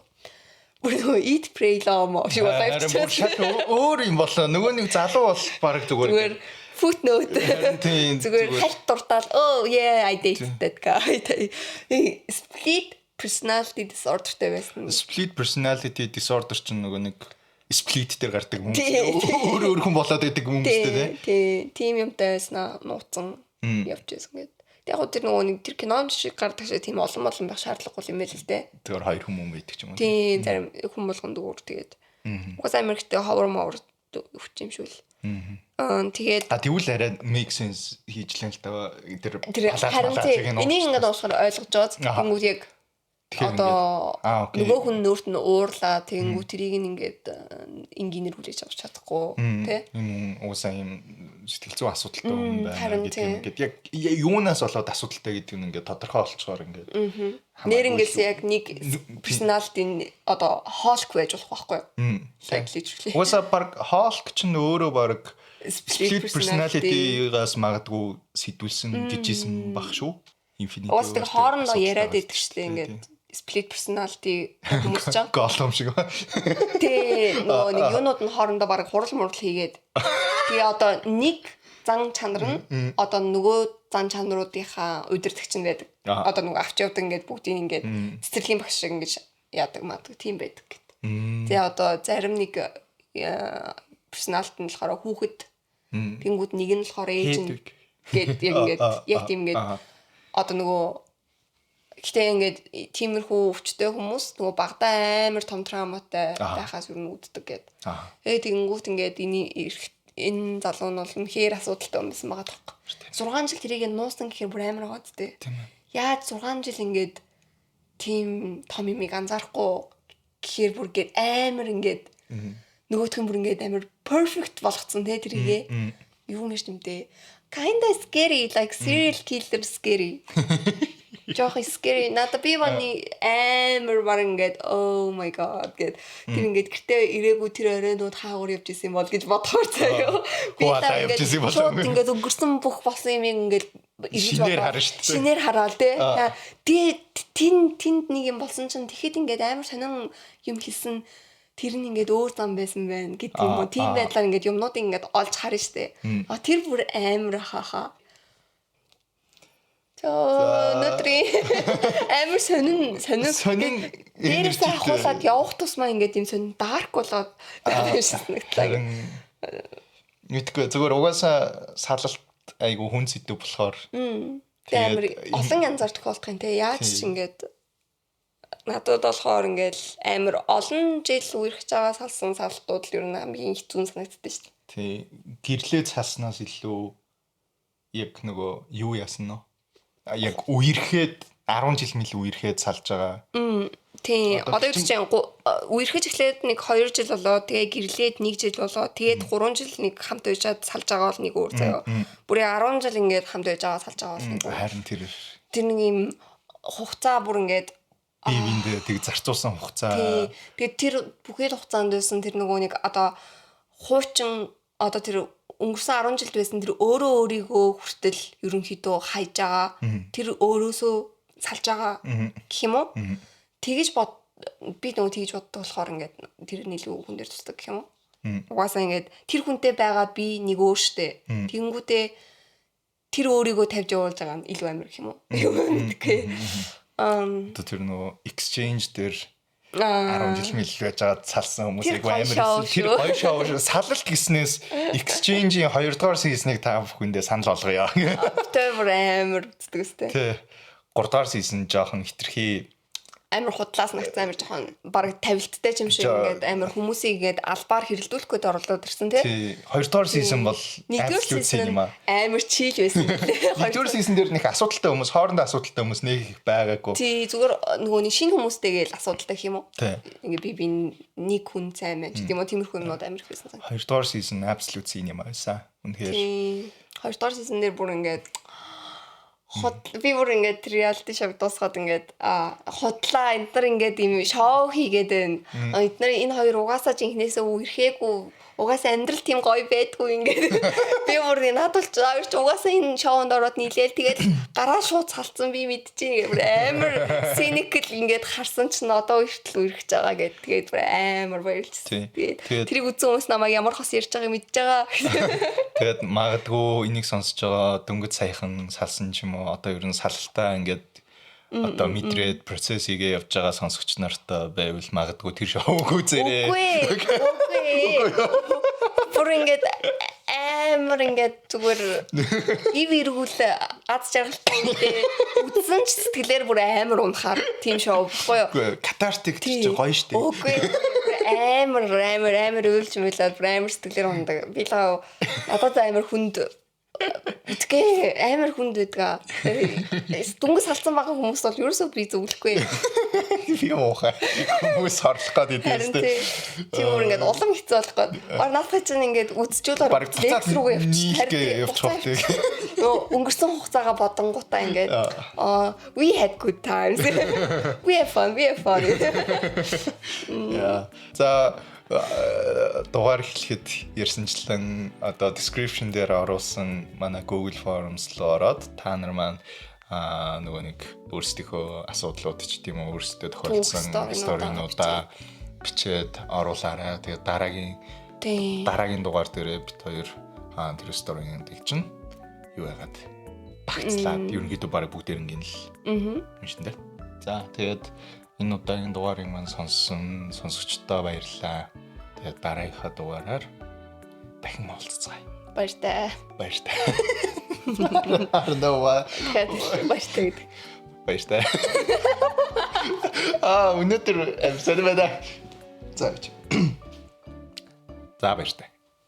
Бүр нөгөө eat pray love шиг болоод өөр юм болоо. Нөгөө нэг залуу бол баг зүгээр footnote. Зүгээр хальт дуртаал oh yeah I dated that guy. Split personality disorderтэй байсан. Split personality disorder чинь нөгөө нэг split дээр гардаг хүмүүс. Өөр хүн болоод байдаг хүмүүстэй тий. Тийм юмтай байснаа нууцсан явж байсан гэдэг. Яг гоо тэр нөгөө нэг тэр кинонд шиг гардаг шиг тийм олон байх шаардлагагүй юм байл л дээ. Тэгэхээр хоёр хүмүүс байдаг ч юм уу. Тий, зарим хүн болгонд өөр тэгээд. Угаас Америктэй ховор өвч юм шүү л. Тэгээд тэгвэл арай make sense хийж лэн л та тэр халаалчиг энийг ингээд уусгаар ойлгож байгаа. Тэнгүүд яг одоо нөгөө хүн нөөрт нь уурлаа тэгэнгүү тэрийг ингээд энгийнээр хүлээж авч чадахгүй тий энэ уусаа юм сэтгэл зүйн асуудалтай хүн байна гэдэг юм ингээд яг юунаас болоод асуудалтай гэдэг нь ингээд тодорхой олцохоор ингээд нэрнгээс яг нэг персоналитийн одоо хоолк байж болох байхгүй юу уусаа баг хоолк ч нь өөрөө баг split personality-гаас магадгүй сэтүүлсэн гэжсэн баг шүү Infinity уусаа хоорондоо яриад идэгчлээ ингээд split personality хүмүүс ч аа голом шиг ба. Тэ нөгөө нэг юунууд нь хоорондоо баг хурал мурал хийгээд тэгээ одоо нэг зан чанар нь одоо нөгөө зан чанаруудынхаа удирдахч нь байдаг. Одоо нөгөө авч явдаг ингээд бүгдийг ингээд цэцэрлэгийн багш шиг ингээд яадаг маадаг тийм байдаг гэд. Тэгээ одоо зарим нэг personality нь болохоор хүүхэд тэнгууд нэг нь болохоор ээж нь гээд яг ингээд яг тийм ингээд одоо нөгөө гэхдээ ингээд тиймэрхүү өвчтэй хүмүүс нөгөө багадаа амар том травматай байхаас юу нүддэг гэд. Тэгэнгүүт ингээд энэ залуу нь бол үнэхээр асуудалтай юм байсан байгаа тоххой. 6 жил тэрийг нуусан гэхээр бүр амар байгаа дээ. Яаж 6 жил ингээд тийм том юмыг анзаарахгүй гэхээр бүр ингээд амар ингээд нөгөөх нь бүр ингээд амар perfect болгоцсон те тэрийгээ. Юу нэр чимдээ kinda scary like serial killer scary. Жохи scary. Надад би мани амар баг ингээд oh my god гэд тэр ингээд гэртээ ирээгүй тэр оройнууд хаагур явж исэн бол гэж бодохоор заяа. Би ингээд өнгөрсөн бүх болсон юм ингээд шинээр хараад те. Тэнд нэг юм болсон чинь тэгэхэд ингээд амар сонин юм хэлсэн тэр нь ингээд өөр зам байсан байна гэдэг юм уу. Тийм байдлаар ингээд юмнуудыг ингээд олж харна штэ. Тэр бүр амар хахаа. Нотри амар сонин дээрээс ахуулаад явах тусмаа ингээд юм сонин дарк болоод санагдлаа. Мэдгүй зүгээр угаасаа салалт айгу хүн сэдв болохоор амар олон янзаар тохиолдох юм те. Яаж ч ингээд надад болохоор ингээл амар олон жил үерхэж байгаа салсан салтууд л ер нь хамгийн хэцүү санагддаг шүү дээ. Тий. Гэрлээ цааснаас илүү яг нөгөө юу яасан нь? Яг үерхэд 10 жил мэл үерхэд салж байгаа. Тий. Одоо юу ч юм үерхэж эхлээд нэг 2 жил болоо тэгээ гэрлээд 1 жил болоо тэгээд 3 жил нэг хамт уйжаад салж байгаа бол нэг өөр заяа. Бүрээ 10 жил ингээд хамт уйж байгаа салж байгаа бол нэг өөр. Харин тэр нэг юм хугацаа бүр ингээд бивэндээ тэг зарцуулсан хугацаа. Тэгээд тэр бүхэл хугацаанд байсан тэр нөгөө нэг одоо хуучин одоо тэр өнгөрсөн 10 жилд байсан тэр өөрөө өөрийгөө хүртэл ерөнхийдөө хайж байгаа. Тэр өөрөөсөө салж байгаа гэх юм уу? Тэгэж би нөгөө тэгж боддог болохоор ингээд тэр нийлүү хүн дээр тусдаг гэх юм уу? Угаасаа ингээд тэр хүнтэй байгаа би нэг өөр штэ. Тэгэнгүүтээ тэр өөрийгөө тавьж явуулж байгаа нь илүү амар гэх юм уу? Тэр нөгөө exchange дээр 10 жил мэл байж байгаа салсан хүмүүсийг амар тэр гоё шоу салалт гиснээс exchange-ийн 2 дугаар season-ыг та бүхэндээ санал болгоё. Тэр амар үздэг үстэй. Тий. 3 дугаар season жоохон хитрхи амар худлаас нагцсан амар жоохон баг тавилттай юм шиг ингээд амар хүмүүсийг ингээд албаар хэрэлдүүлэх гээд орлоод ирсэн тий. 2 дугаар season бол absolute cinema амар чийл байсан. 2 дугаар season дээр нэг асуудалтай хүмүүс хоорондоо асуудалтай хүмүүс нэг их байгаагүй. Тий зүгээр нөгөө нэг шинэ хүмүүстэйгээ л асуудалтай гэх юм уу? Ингээд би нэг хүн сайн байж гэдэг юм уу тиймэрхүү юмнууд амар их байсан. 2 дугаар season absolute cinema байсан. Үнэхээр 2 дугаар season дээр бүр ингээд би бүр ингээд reality show дуусгаад ингээд хотлаа энэ төр ингээд юм шоу хийгээд байна. Эдгээр энэ хоёр угаасаа жинхнээсээ үерхээгүй угаасаа амьдрал тийм гоё байдгүй ингээд би бүр надад ч хоёр ч угаасаа энэ шоунд ороод нийлээл тэгээд гараа шууд салцсан би мэдчихээн бүр амар cynical ингээд харсан чинь одоо хүртэл үерхэж байгаа гэд тэгээд бүр амар баярлжсэн. Тэгээд тэрийг үзсэн хүмүүс намайг ямар хос ярьж байгааг мэдж байгаа. Тэгээд магадгүй энийг сонсож байгаа дөнгөж саяхан салсан ч юм уу одоо ер нь салалтаа ингээд одоо мэдрээд процесс хийгээ явж байгаа сонсогч нартай байвал магадгүй тэр шоуг үзээрэй. Үгүй. Бүр ингээд амар ингээд зүгээр ив эргүүл аз жаргалтай үзсэн ч сэтгэлээр бүр амар унахаар тийм шоу бохгүй юу? Катартик гэж гоё штэ. Үгүй. Амар уйлж мэлээд амар сэтгэлээр ундаг. Би л одоо амар хүнд үтгэ амар хүнд байдаг. Дүнгийн салцсан байгаа хүмүүс бол ерөөсөө би зөвлөхгүй. Би уухай. Хүмүүс хорлох гээд идэв тест. Тийм бүр ингээд улам хэцүү болох гээд. Баар наадах чинь ингээд үдчүүлээр лекс руугаа явчих. Өнгөрсөн хугацаагаа бодонгуудаа ингээд we had good times. We have fun. За дугаар эхлэхэд ярьсанчлан одоо description дээр оруулсан манай Google Forms руу ороод та нар маань нөгөө нэг өөрсдийнхөө асуудлууд ч тийм үү өөрсдөө тохиолдсон сторинуудаа бичээд оруулаарай. Тэгээд дараагийн дугаар дээр бид хоёр тэр сторинуудыг чинь юу яагаад багцлаад ерөнхийдөө бараг бүгдээрнгийн л уншин дээр. За тэгээд энэ удаагийн дугаарыг маань сонссон сонсогчдоо баярлалаа. Тэгээд дараагийнхаа дугаараар дахин уулзцгаая. Баяртай. Арнова. Баяртай. Өнөөдөр эпизод байна. За баяртай.